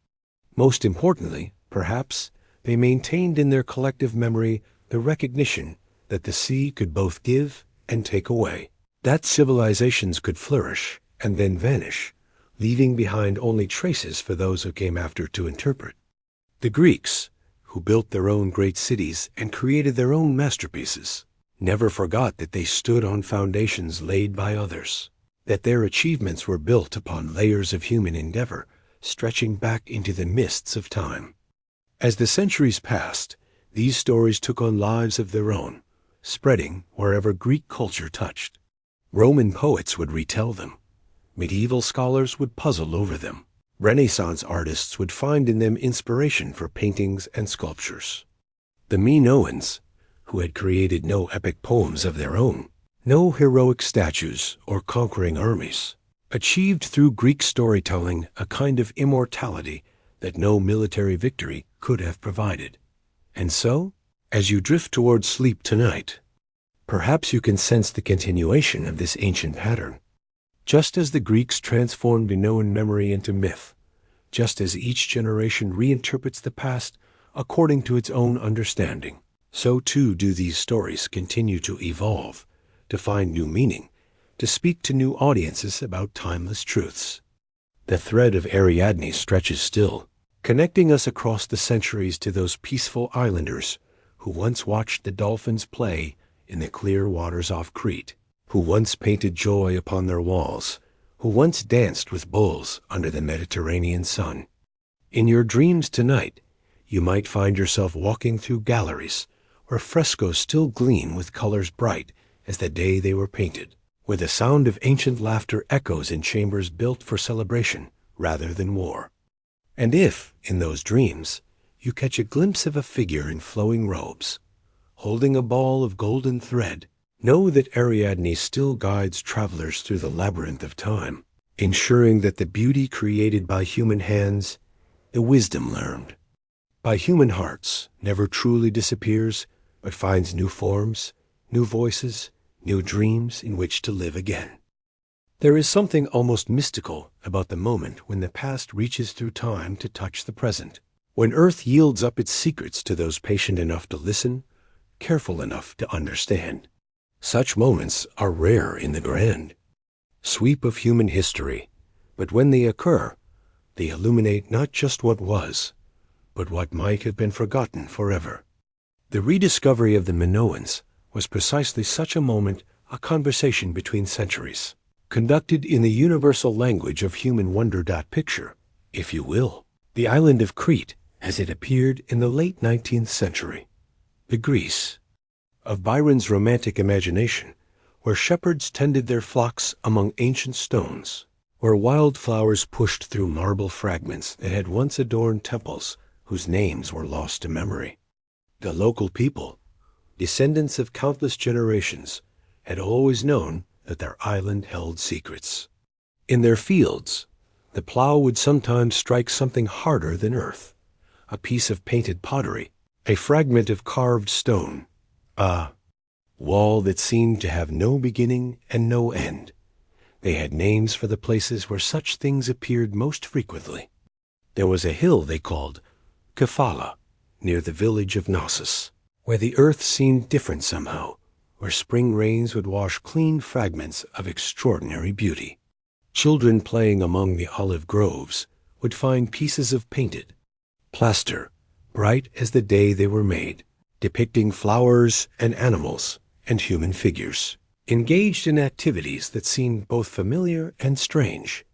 Most importantly, perhaps, they maintained in their collective memory the recognition that the sea could both give and take away, that civilizations could flourish and then vanish, leaving behind only traces for those who came after to interpret. The Greeks, who built their own great cities and created their own masterpieces, never forgot that they stood on foundations laid by others, that their achievements were built upon layers of human endeavor stretching back into the mists of time. As the centuries passed, these stories took on lives of their own, spreading wherever Greek culture touched. Roman poets would retell them. Medieval scholars would puzzle over them. Renaissance artists would find in them inspiration for paintings and sculptures. The Minoans, who had created no epic poems of their own, no heroic statues or conquering armies, achieved through Greek storytelling a kind of immortality that no military victory could have provided. And so, as you drift toward sleep tonight, perhaps you can sense the continuation of this ancient pattern. Just as the Greeks transformed Minoan memory into myth, just as each generation reinterprets the past according to its own understanding, so too do these stories continue to evolve, to find new meaning, to speak to new audiences about timeless truths. The thread of Ariadne stretches still, connecting us across the centuries to those peaceful islanders who once watched the dolphins play in the clear waters off Crete, who once painted joy upon their walls, who once danced with bulls under the Mediterranean sun. In your dreams tonight, you might find yourself walking through galleries where frescoes still gleam with colors bright as the day they were painted, where the sound of ancient laughter echoes in chambers built for celebration rather than war. And if, in those dreams, you catch a glimpse of a figure in flowing robes, holding a ball of golden thread, know that Ariadne still guides travelers through the labyrinth of time, ensuring that the beauty created by human hands, the wisdom learned by human hearts, never truly disappears, but finds new forms, new voices, new dreams in which to live again. There is something almost mystical about the moment when the past reaches through time to touch the present, when Earth yields up its secrets to those patient enough to listen, careful enough to understand. Such moments are rare in the grand sweep of human history, but when they occur, They illuminate not just what was, but what might have been forgotten forever. The rediscovery of the Minoans was precisely such a moment, a conversation between centuries, conducted in the universal language of human wonder. Picture, if you will, the island of Crete as it appeared in the late 19th century, the Greece of Byron's romantic imagination, where shepherds tended their flocks among ancient stones, where wildflowers pushed through marble fragments that had once adorned temples whose names were lost to memory. The local people, descendants of countless generations, had always known that their island held secrets. In their fields, the plow would sometimes strike something harder than earth, a piece of painted pottery, a fragment of carved stone, a wall that seemed to have no beginning and no end. They had names for the places where such things appeared most frequently. There was a hill they called Kephala, near the village of Knossos, where the earth seemed different somehow, where spring rains would wash clean fragments of extraordinary beauty. Children playing among the olive groves would find pieces of painted plaster, bright as the day they were made, depicting flowers and animals and human figures, engaged in activities that seemed both familiar and strange.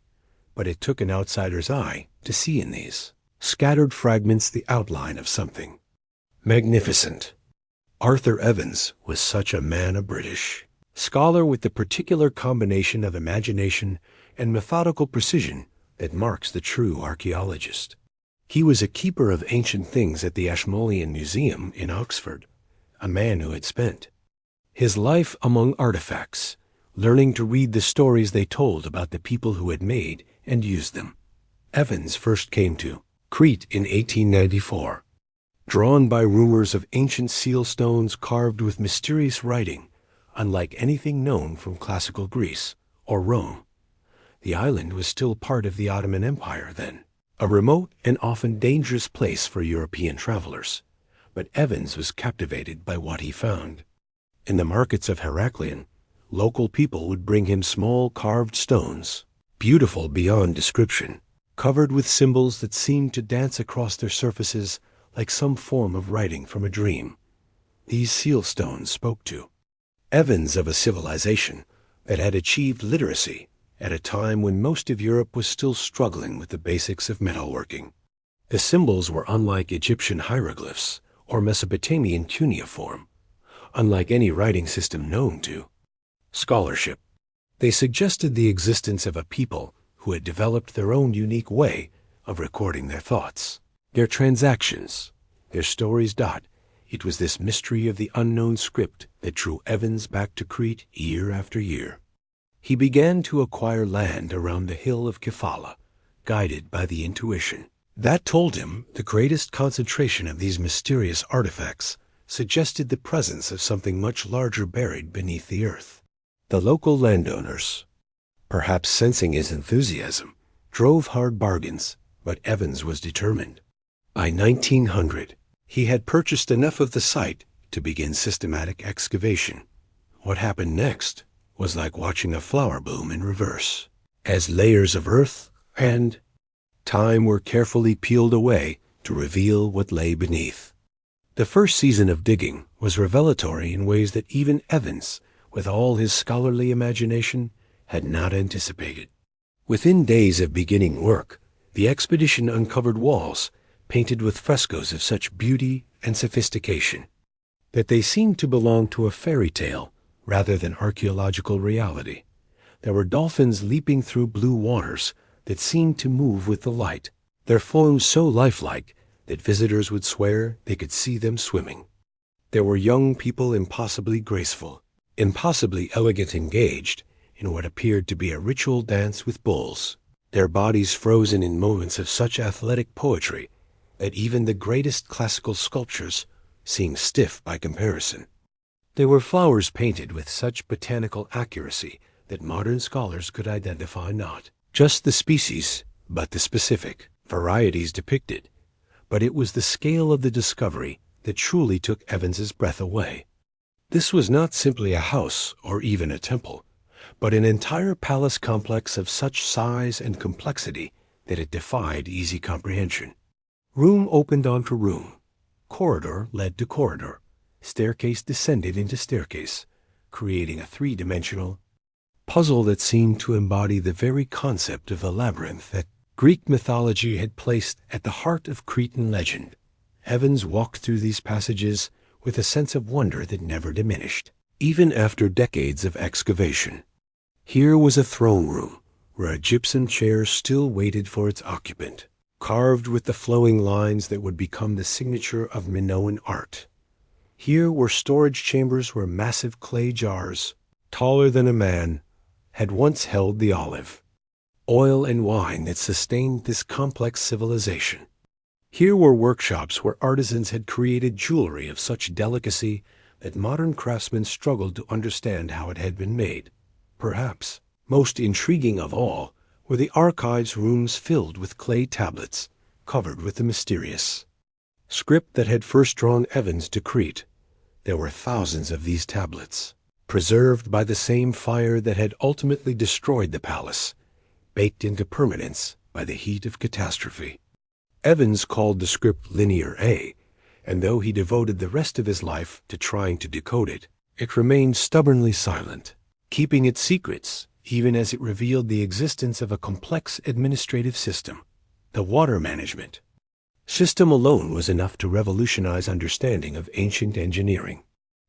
But it took an outsider's eye to see in these scattered fragments the outline of something magnificent. Arthur Evans was such a man of British scholar, with the particular combination of imagination and methodical precision that marks the true archaeologist. He was a keeper of ancient things at the Ashmolean Museum in Oxford, a man who had spent his life among artifacts, learning to read the stories they told about the people who had made and used them. Evans first came to Crete in 1894, drawn by rumors of ancient seal stones carved with mysterious writing, unlike anything known from classical Greece or Rome. The island was still part of the Ottoman Empire then, a remote and often dangerous place for European travelers, but Evans was captivated by what he found. In the markets of Heraklion, local people would bring him small carved stones, beautiful beyond description, covered with symbols that seemed to dance across their surfaces like some form of writing from a dream. These seal stones spoke to Evans of a civilization that had achieved literacy at a time when most of Europe was still struggling with the basics of metalworking. The symbols were unlike Egyptian hieroglyphs or Mesopotamian cuneiform, unlike any writing system known to scholarship. They suggested the existence of a people who had developed their own unique way of recording their thoughts, their transactions, their stories. It was this mystery of the unknown script that drew Evans back to Crete year after year. He began to acquire land around the hill of Kephala, guided by the intuition that told him the greatest concentration of these mysterious artifacts suggested the presence of something much larger buried beneath the earth. The local landowners, perhaps sensing his enthusiasm, drove hard bargains, but Evans was determined. By 1900, he had purchased enough of the site to begin systematic excavation. What happened next was like watching a flower bloom in reverse, as layers of earth and time were carefully peeled away to reveal what lay beneath. The first season of digging was revelatory in ways that even Evans, with all his scholarly imagination, had not anticipated. Within days of beginning work, the expedition uncovered walls painted with frescoes of such beauty and sophistication that they seemed to belong to a fairy tale rather than archaeological reality. There were dolphins leaping through blue waters that seemed to move with the light, their forms so lifelike that visitors would swear they could see them swimming. There were young people impossibly graceful, impossibly elegant, engaged in what appeared to be a ritual dance with bulls, their bodies frozen in moments of such athletic poetry that even the greatest classical sculptures seemed stiff by comparison. There were flowers painted with such botanical accuracy that modern scholars could identify not just the species, but the specific varieties depicted. But it was the scale of the discovery that truly took Evans's breath away. This was not simply a house or even a temple, but an entire palace complex of such size and complexity that it defied easy comprehension. Room opened onto room. Corridor led to corridor. Staircase descended into staircase, creating a three-dimensional puzzle that seemed to embody the very concept of a labyrinth that Greek mythology had placed at the heart of Cretan legend. Evans walked through these passages with a sense of wonder that never diminished, even after decades of excavation. Here was a throne room, where a gypsum chair still waited for its occupant, carved with the flowing lines that would become the signature of Minoan art. Here were storage chambers where massive clay jars, taller than a man, had once held the olive oil and wine that sustained this complex civilization. Here were workshops where artisans had created jewelry of such delicacy that modern craftsmen struggled to understand how it had been made. Perhaps most intriguing of all were the archives rooms filled with clay tablets covered with the mysterious script that had first drawn Evans to Crete. There were thousands of these tablets, preserved by the same fire that had ultimately destroyed the palace, baked into permanence by the heat of catastrophe. Evans called the script Linear A, and though he devoted the rest of his life to trying to decode it, it remained stubbornly silent, keeping its secrets even as it revealed the existence of a complex administrative system. The water management system alone was enough to revolutionize understanding of ancient engineering.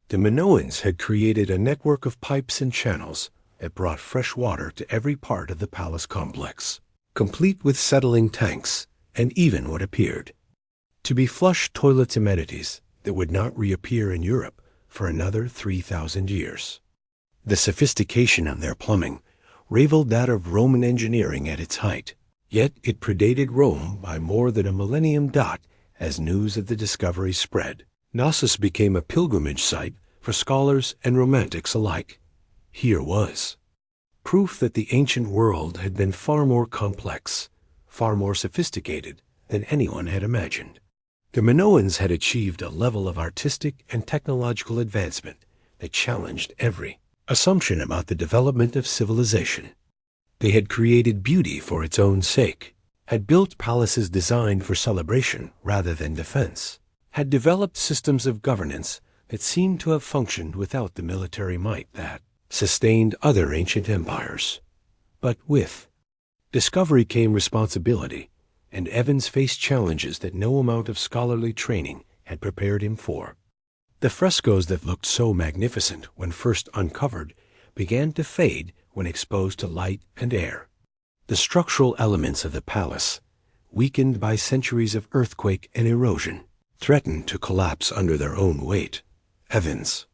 The Minoans had created a network of pipes and channels that brought fresh water to every part of the palace complex, complete with settling tanks and even what appeared to be flush toilets amenities that would not reappear in Europe for another 3,000 years. The sophistication of their plumbing rivaled that of Roman engineering at its height, yet it predated Rome by more than a millennium. As news of the discovery spread, Knossos became a pilgrimage site for scholars and romantics alike. Here was proof that the ancient world had been far more complex, far more sophisticated than anyone had imagined. The Minoans had achieved a level of artistic and technological advancement that challenged every assumption about the development of civilization. They had created beauty for its own sake, had built palaces designed for celebration rather than defense, had developed systems of governance that seemed to have functioned without the military might that sustained other ancient empires. But with discovery came responsibility, and Evans faced challenges that no amount of scholarly training had prepared him for. The frescoes that looked so magnificent when first uncovered began to fade when exposed to light and air. The structural elements of the palace, weakened by centuries of earthquake and erosion, threatened to collapse under their own weight. Evans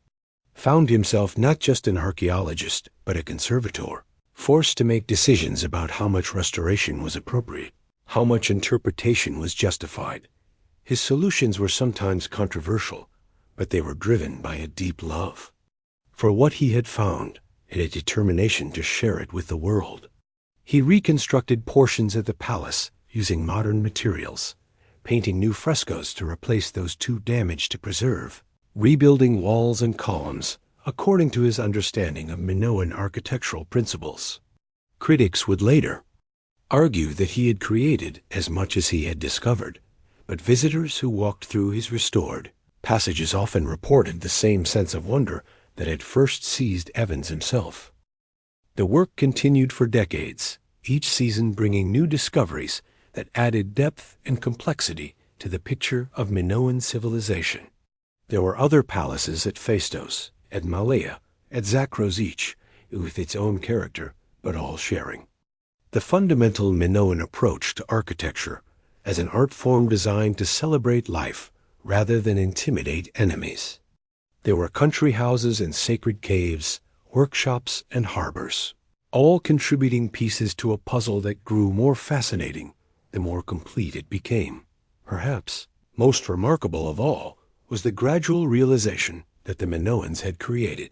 found himself not just an archaeologist, but a conservator, forced to make decisions about how much restoration was appropriate, how much interpretation was justified. His solutions were sometimes controversial, but they were driven by a deep love for what he had found and a determination to share it with the world. He reconstructed portions of the palace using modern materials, painting new frescoes to replace those too damaged to preserve, rebuilding walls and columns according to his understanding of Minoan architectural principles. Critics would later argue that he had created as much as he had discovered, but visitors who walked through his restored passages often reported the same sense of wonder that had first seized Evans himself. The work continued for decades, each season bringing new discoveries that added depth and complexity to the picture of Minoan civilization. There were other palaces at Phaistos, at Malea, at Zakros, each with its own character, but all sharing the fundamental Minoan approach to architecture as an art form designed to celebrate life rather than intimidate enemies. There were country houses and sacred caves, workshops and harbors, all contributing pieces to a puzzle that grew more fascinating the more complete it became. Perhaps most remarkable of all was the gradual realization that the Minoans had created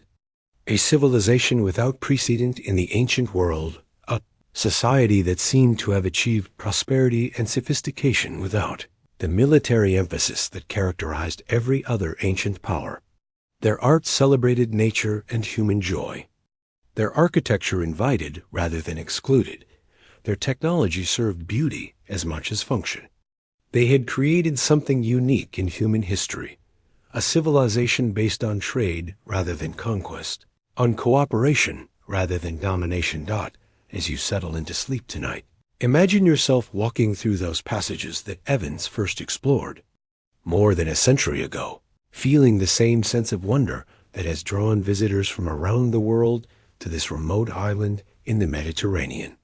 a civilization without precedent in the ancient world, a society that seemed to have achieved prosperity and sophistication without the military emphasis that characterized every other ancient power. Their art celebrated nature and human joy. Their architecture invited rather than excluded, Their technology served beauty as much as function. They had created something unique in human history, a civilization based on trade rather than conquest, on cooperation rather than domination. As you settle into sleep tonight, imagine yourself walking through those passages that Evans first explored more than a century ago, feeling the same sense of wonder that has drawn visitors from around the world to this remote island in the Mediterranean.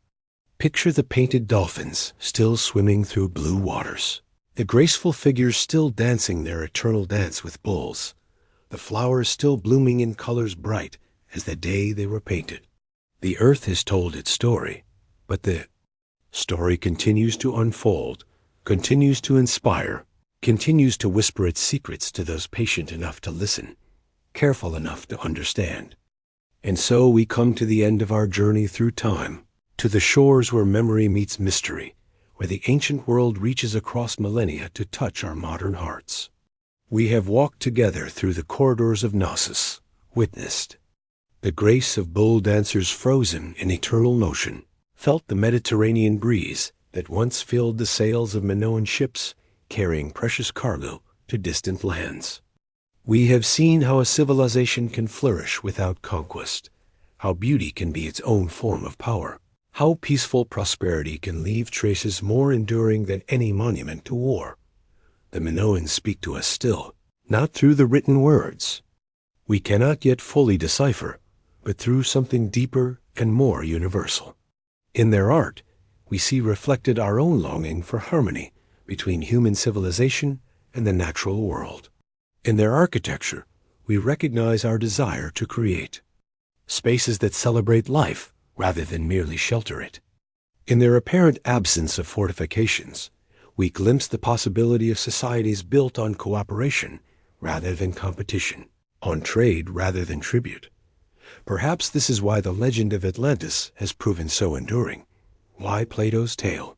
Picture the painted dolphins still swimming through blue waters, the graceful figures still dancing their eternal dance with bulls, the flowers still blooming in colors bright as the day they were painted. The earth has told its story, but the story continues to unfold, continues to inspire, continues to whisper its secrets to those patient enough to listen, careful enough to understand. And so we come to the end of our journey through time, to the shores where memory meets mystery, where the ancient world reaches across millennia to touch our modern hearts. We have walked together through the corridors of Knossos, witnessed the grace of bull dancers frozen in eternal motion, felt the Mediterranean breeze that once filled the sails of Minoan ships carrying precious cargo to distant lands. We have seen how a civilization can flourish without conquest, how beauty can be its own form of power, how peaceful prosperity can leave traces more enduring than any monument to war. The Minoans speak to us still, not through the written words we cannot yet fully decipher, but through something deeper and more universal. In their art, we see reflected our own longing for harmony between human civilization and the natural world. In their architecture, we recognize our desire to create spaces that celebrate life rather than merely shelter it. In their apparent absence of fortifications, we glimpse the possibility of societies built on cooperation rather than competition, on trade rather than tribute. Perhaps this is why the legend of Atlantis has proven so enduring, why Plato's tale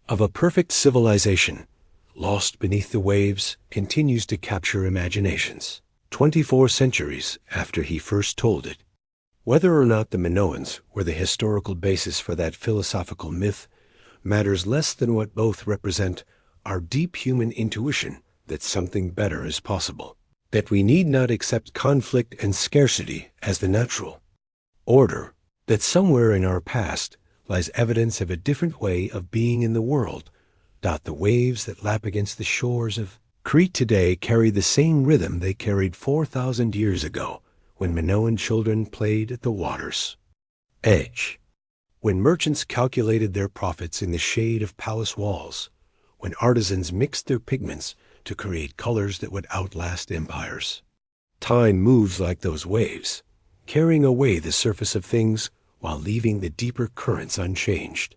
of a perfect civilization lost beneath the waves continues to capture imaginations 24 centuries after he first told it. Whether or not the Minoans were the historical basis for that philosophical myth matters less than what both represent: our deep human intuition that something better is possible, that we need not accept conflict and scarcity as the natural order, that somewhere in our past lies evidence of a different way of being in the world. The waves that lap against the shores of Crete today carry the same rhythm they carried 4,000 years ago when Minoan children played at the water's edge, when merchants calculated their profits in the shade of palace walls, when artisans mixed their pigments to create colors that would outlast empires. Time moves like those waves, carrying away the surface of things while leaving the deeper currents unchanged.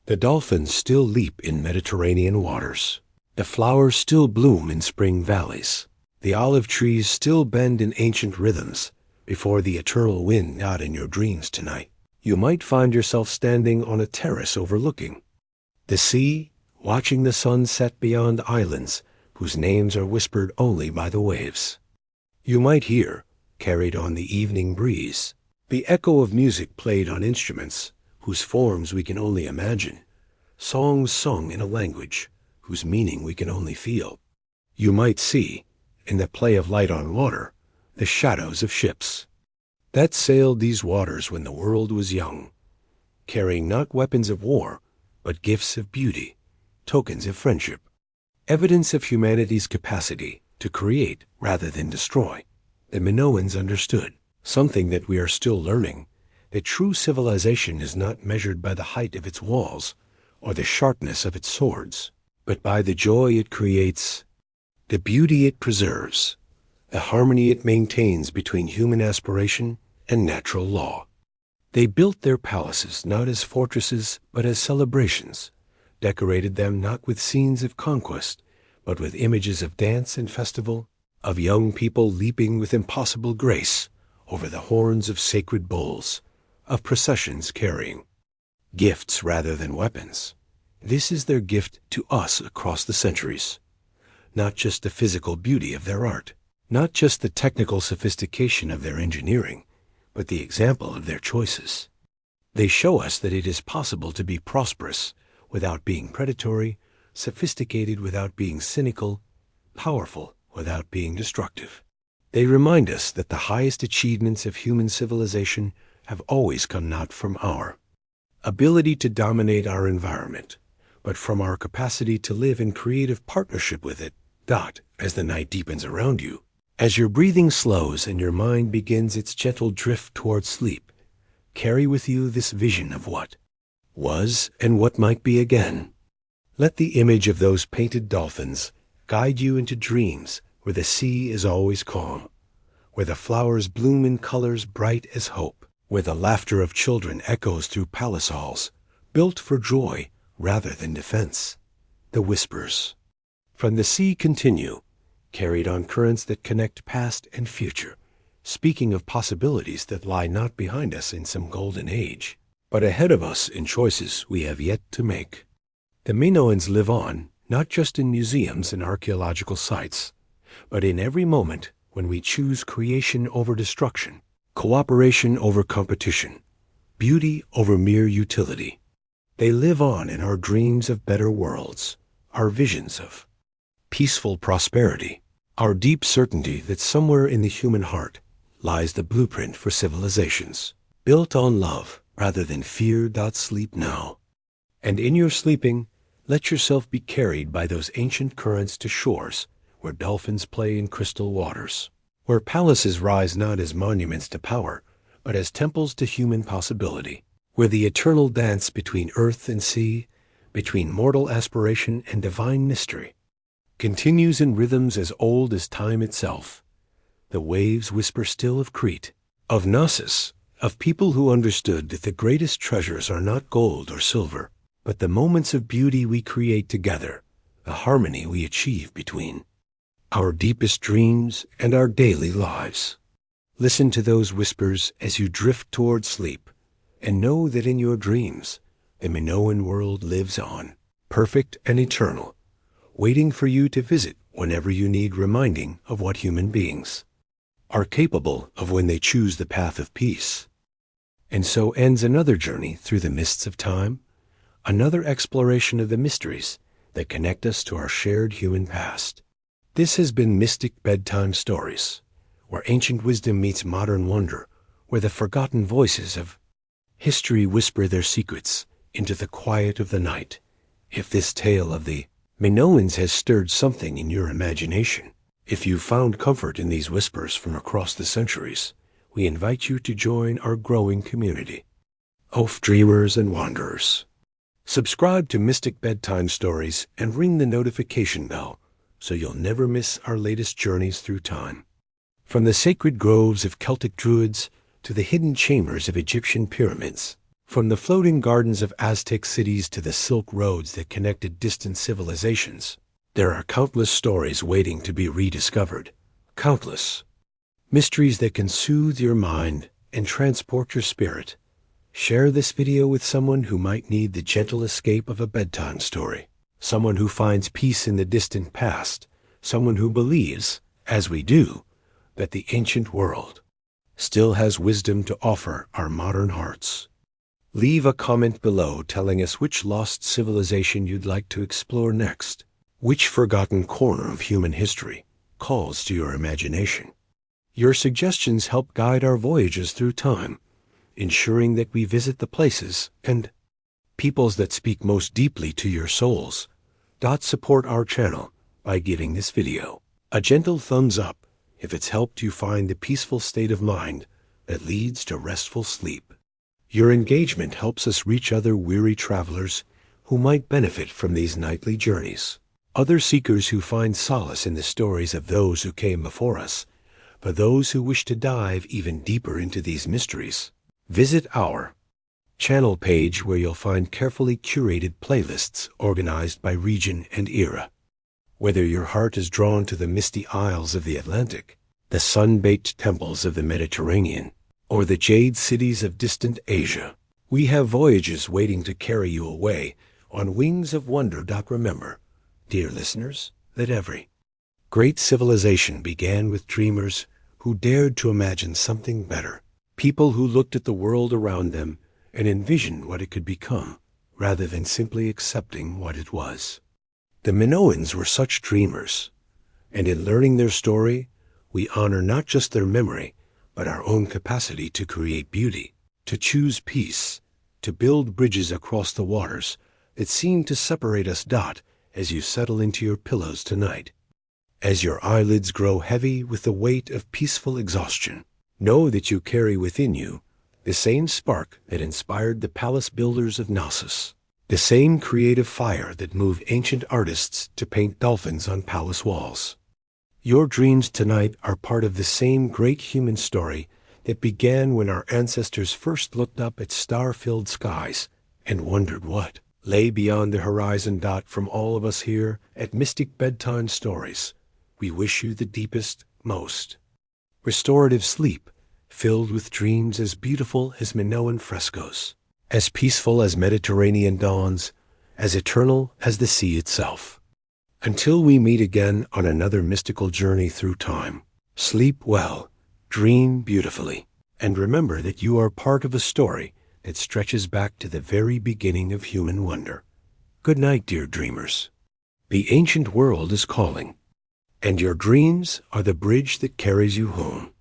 The dolphins still leap in Mediterranean waters. The flowers still bloom in spring valleys. The olive trees still bend in ancient rhythms before the eternal wind. Not in your dreams tonight, you might find yourself standing on a terrace overlooking the sea, watching the sun set beyond islands whose names are whispered only by the waves. You might hear, carried on the evening breeze, the echo of music played on instruments whose forms we can only imagine, songs sung in a language whose meaning we can only feel. You might see, in the play of light on water, the shadows of ships that sailed these waters when the world was young, carrying not weapons of war, but gifts of beauty, tokens of friendship, evidence of humanity's capacity to create rather than destroy. The Minoans understood something that we are still learning, that true civilization is not measured by the height of its walls or the sharpness of its swords, but by the joy it creates, the beauty it preserves, the harmony it maintains between human aspiration and natural law. They built their palaces not as fortresses but as celebrations, decorated them not with scenes of conquest, but with images of dance and festival, of young people leaping with impossible grace over the horns of sacred bulls, of processions carrying gifts rather than weapons. This is their gift to us across the centuries. Not just the physical beauty of their art, not just the technical sophistication of their engineering, but the example of their choices. They show us that it is possible to be prosperous without being predatory, sophisticated without being cynical, powerful without being destructive. They remind us that the highest achievements of human civilization have always come not from our ability to dominate our environment, but from our capacity to live in creative partnership with it. As the night deepens around you, as your breathing slows and your mind begins its gentle drift towards sleep, carry with you this vision of what was and what might be again. Let the image of those painted dolphins guide you into dreams where the sea is always calm, where the flowers bloom in colors bright as hope, where the laughter of children echoes through palace halls, built for joy rather than defense. The whispers from the sea continue, carried on currents that connect past and future, speaking of possibilities that lie not behind us in some golden age, but ahead of us in choices we have yet to make. The Minoans live on, not just in museums and archaeological sites, but in every moment when we choose creation over destruction, cooperation over competition, beauty over mere utility. They live on in our dreams of better worlds, our visions of peaceful prosperity, our deep certainty that somewhere in the human heart lies the blueprint for civilizations, built on love rather than fear. Sleep now. And in your sleeping, let yourself be carried by those ancient currents to shores where dolphins play in crystal waters, where palaces rise not as monuments to power, but as temples to human possibility, where the eternal dance between earth and sea, between mortal aspiration and divine mystery, continues in rhythms as old as time itself. The waves whisper still of Crete, of Knossos, of people who understood that the greatest treasures are not gold or silver, but the moments of beauty we create together, the harmony we achieve between our deepest dreams and our daily lives. Listen to those whispers as you drift toward sleep, and know that in your dreams, the Minoan world lives on, perfect and eternal, waiting for you to visit whenever you need reminding of what human beings are capable of when they choose the path of peace. And so ends another journey through the mists of time, another exploration of the mysteries that connect us to our shared human past. This has been Mystic Bedtime Stories, where ancient wisdom meets modern wonder, where the forgotten voices of history whisper their secrets into the quiet of the night. If this tale of the Minoans has stirred something in your imagination, if you found comfort in these whispers from across the centuries, we invite you to join our growing community of dreamers and wanderers. Subscribe to Mystic Bedtime Stories and ring the notification bell so you'll never miss our latest journeys through time. From the sacred groves of Celtic druids to the hidden chambers of Egyptian pyramids, from the floating gardens of Aztec cities to the silk roads that connected distant civilizations, there are countless stories waiting to be rediscovered. Countless mysteries that can soothe your mind and transport your spirit. Share this video with someone who might need the gentle escape of a bedtime story, someone who finds peace in the distant past, someone who believes, as we do, that the ancient world still has wisdom to offer our modern hearts. Leave a comment below telling us which lost civilization you'd like to explore next, which forgotten corner of human history calls to your imagination. Your suggestions help guide our voyages through time, ensuring that we visit the places and peoples that speak most deeply to your souls. Support our channel by giving this video a gentle thumbs up if it's helped you find the peaceful state of mind that leads to restful sleep. Your engagement helps us reach other weary travelers who might benefit from these nightly journeys, other seekers who find solace in the stories of those who came before us. For those who wish to dive even deeper into these mysteries, visit our channel page where you'll find carefully curated playlists organized by region and era. Whether your heart is drawn to the misty isles of the Atlantic, the sun-baked temples of the Mediterranean, or the jade cities of distant Asia, we have voyages waiting to carry you away on wings of wonder. Remember, dear listeners, that every great civilization began with dreamers who dared to imagine something better, people who looked at the world around them and envision what it could become, rather than simply accepting what it was. The Minoans were such dreamers, and in learning their story, we honor not just their memory, but our own capacity to create beauty, to choose peace, to build bridges across the waters that seem to separate us. As you settle into your pillows tonight, as your eyelids grow heavy with the weight of peaceful exhaustion, know that you carry within you the same spark that inspired the palace builders of Knossos, the same creative fire that moved ancient artists to paint dolphins on palace walls. Your dreams tonight are part of the same great human story that began when our ancestors first looked up at star-filled skies and wondered what lay beyond the horizon. From all of us here at Mystic Bedtime Stories, we wish you the deepest, most restorative sleep, filled with dreams as beautiful as Minoan frescoes, as peaceful as Mediterranean dawns, as eternal as the sea itself. Until we meet again on another mystical journey through time, sleep well, dream beautifully, and remember that you are part of a story that stretches back to the very beginning of human wonder. Good night, dear dreamers. The ancient world is calling, and your dreams are the bridge that carries you home.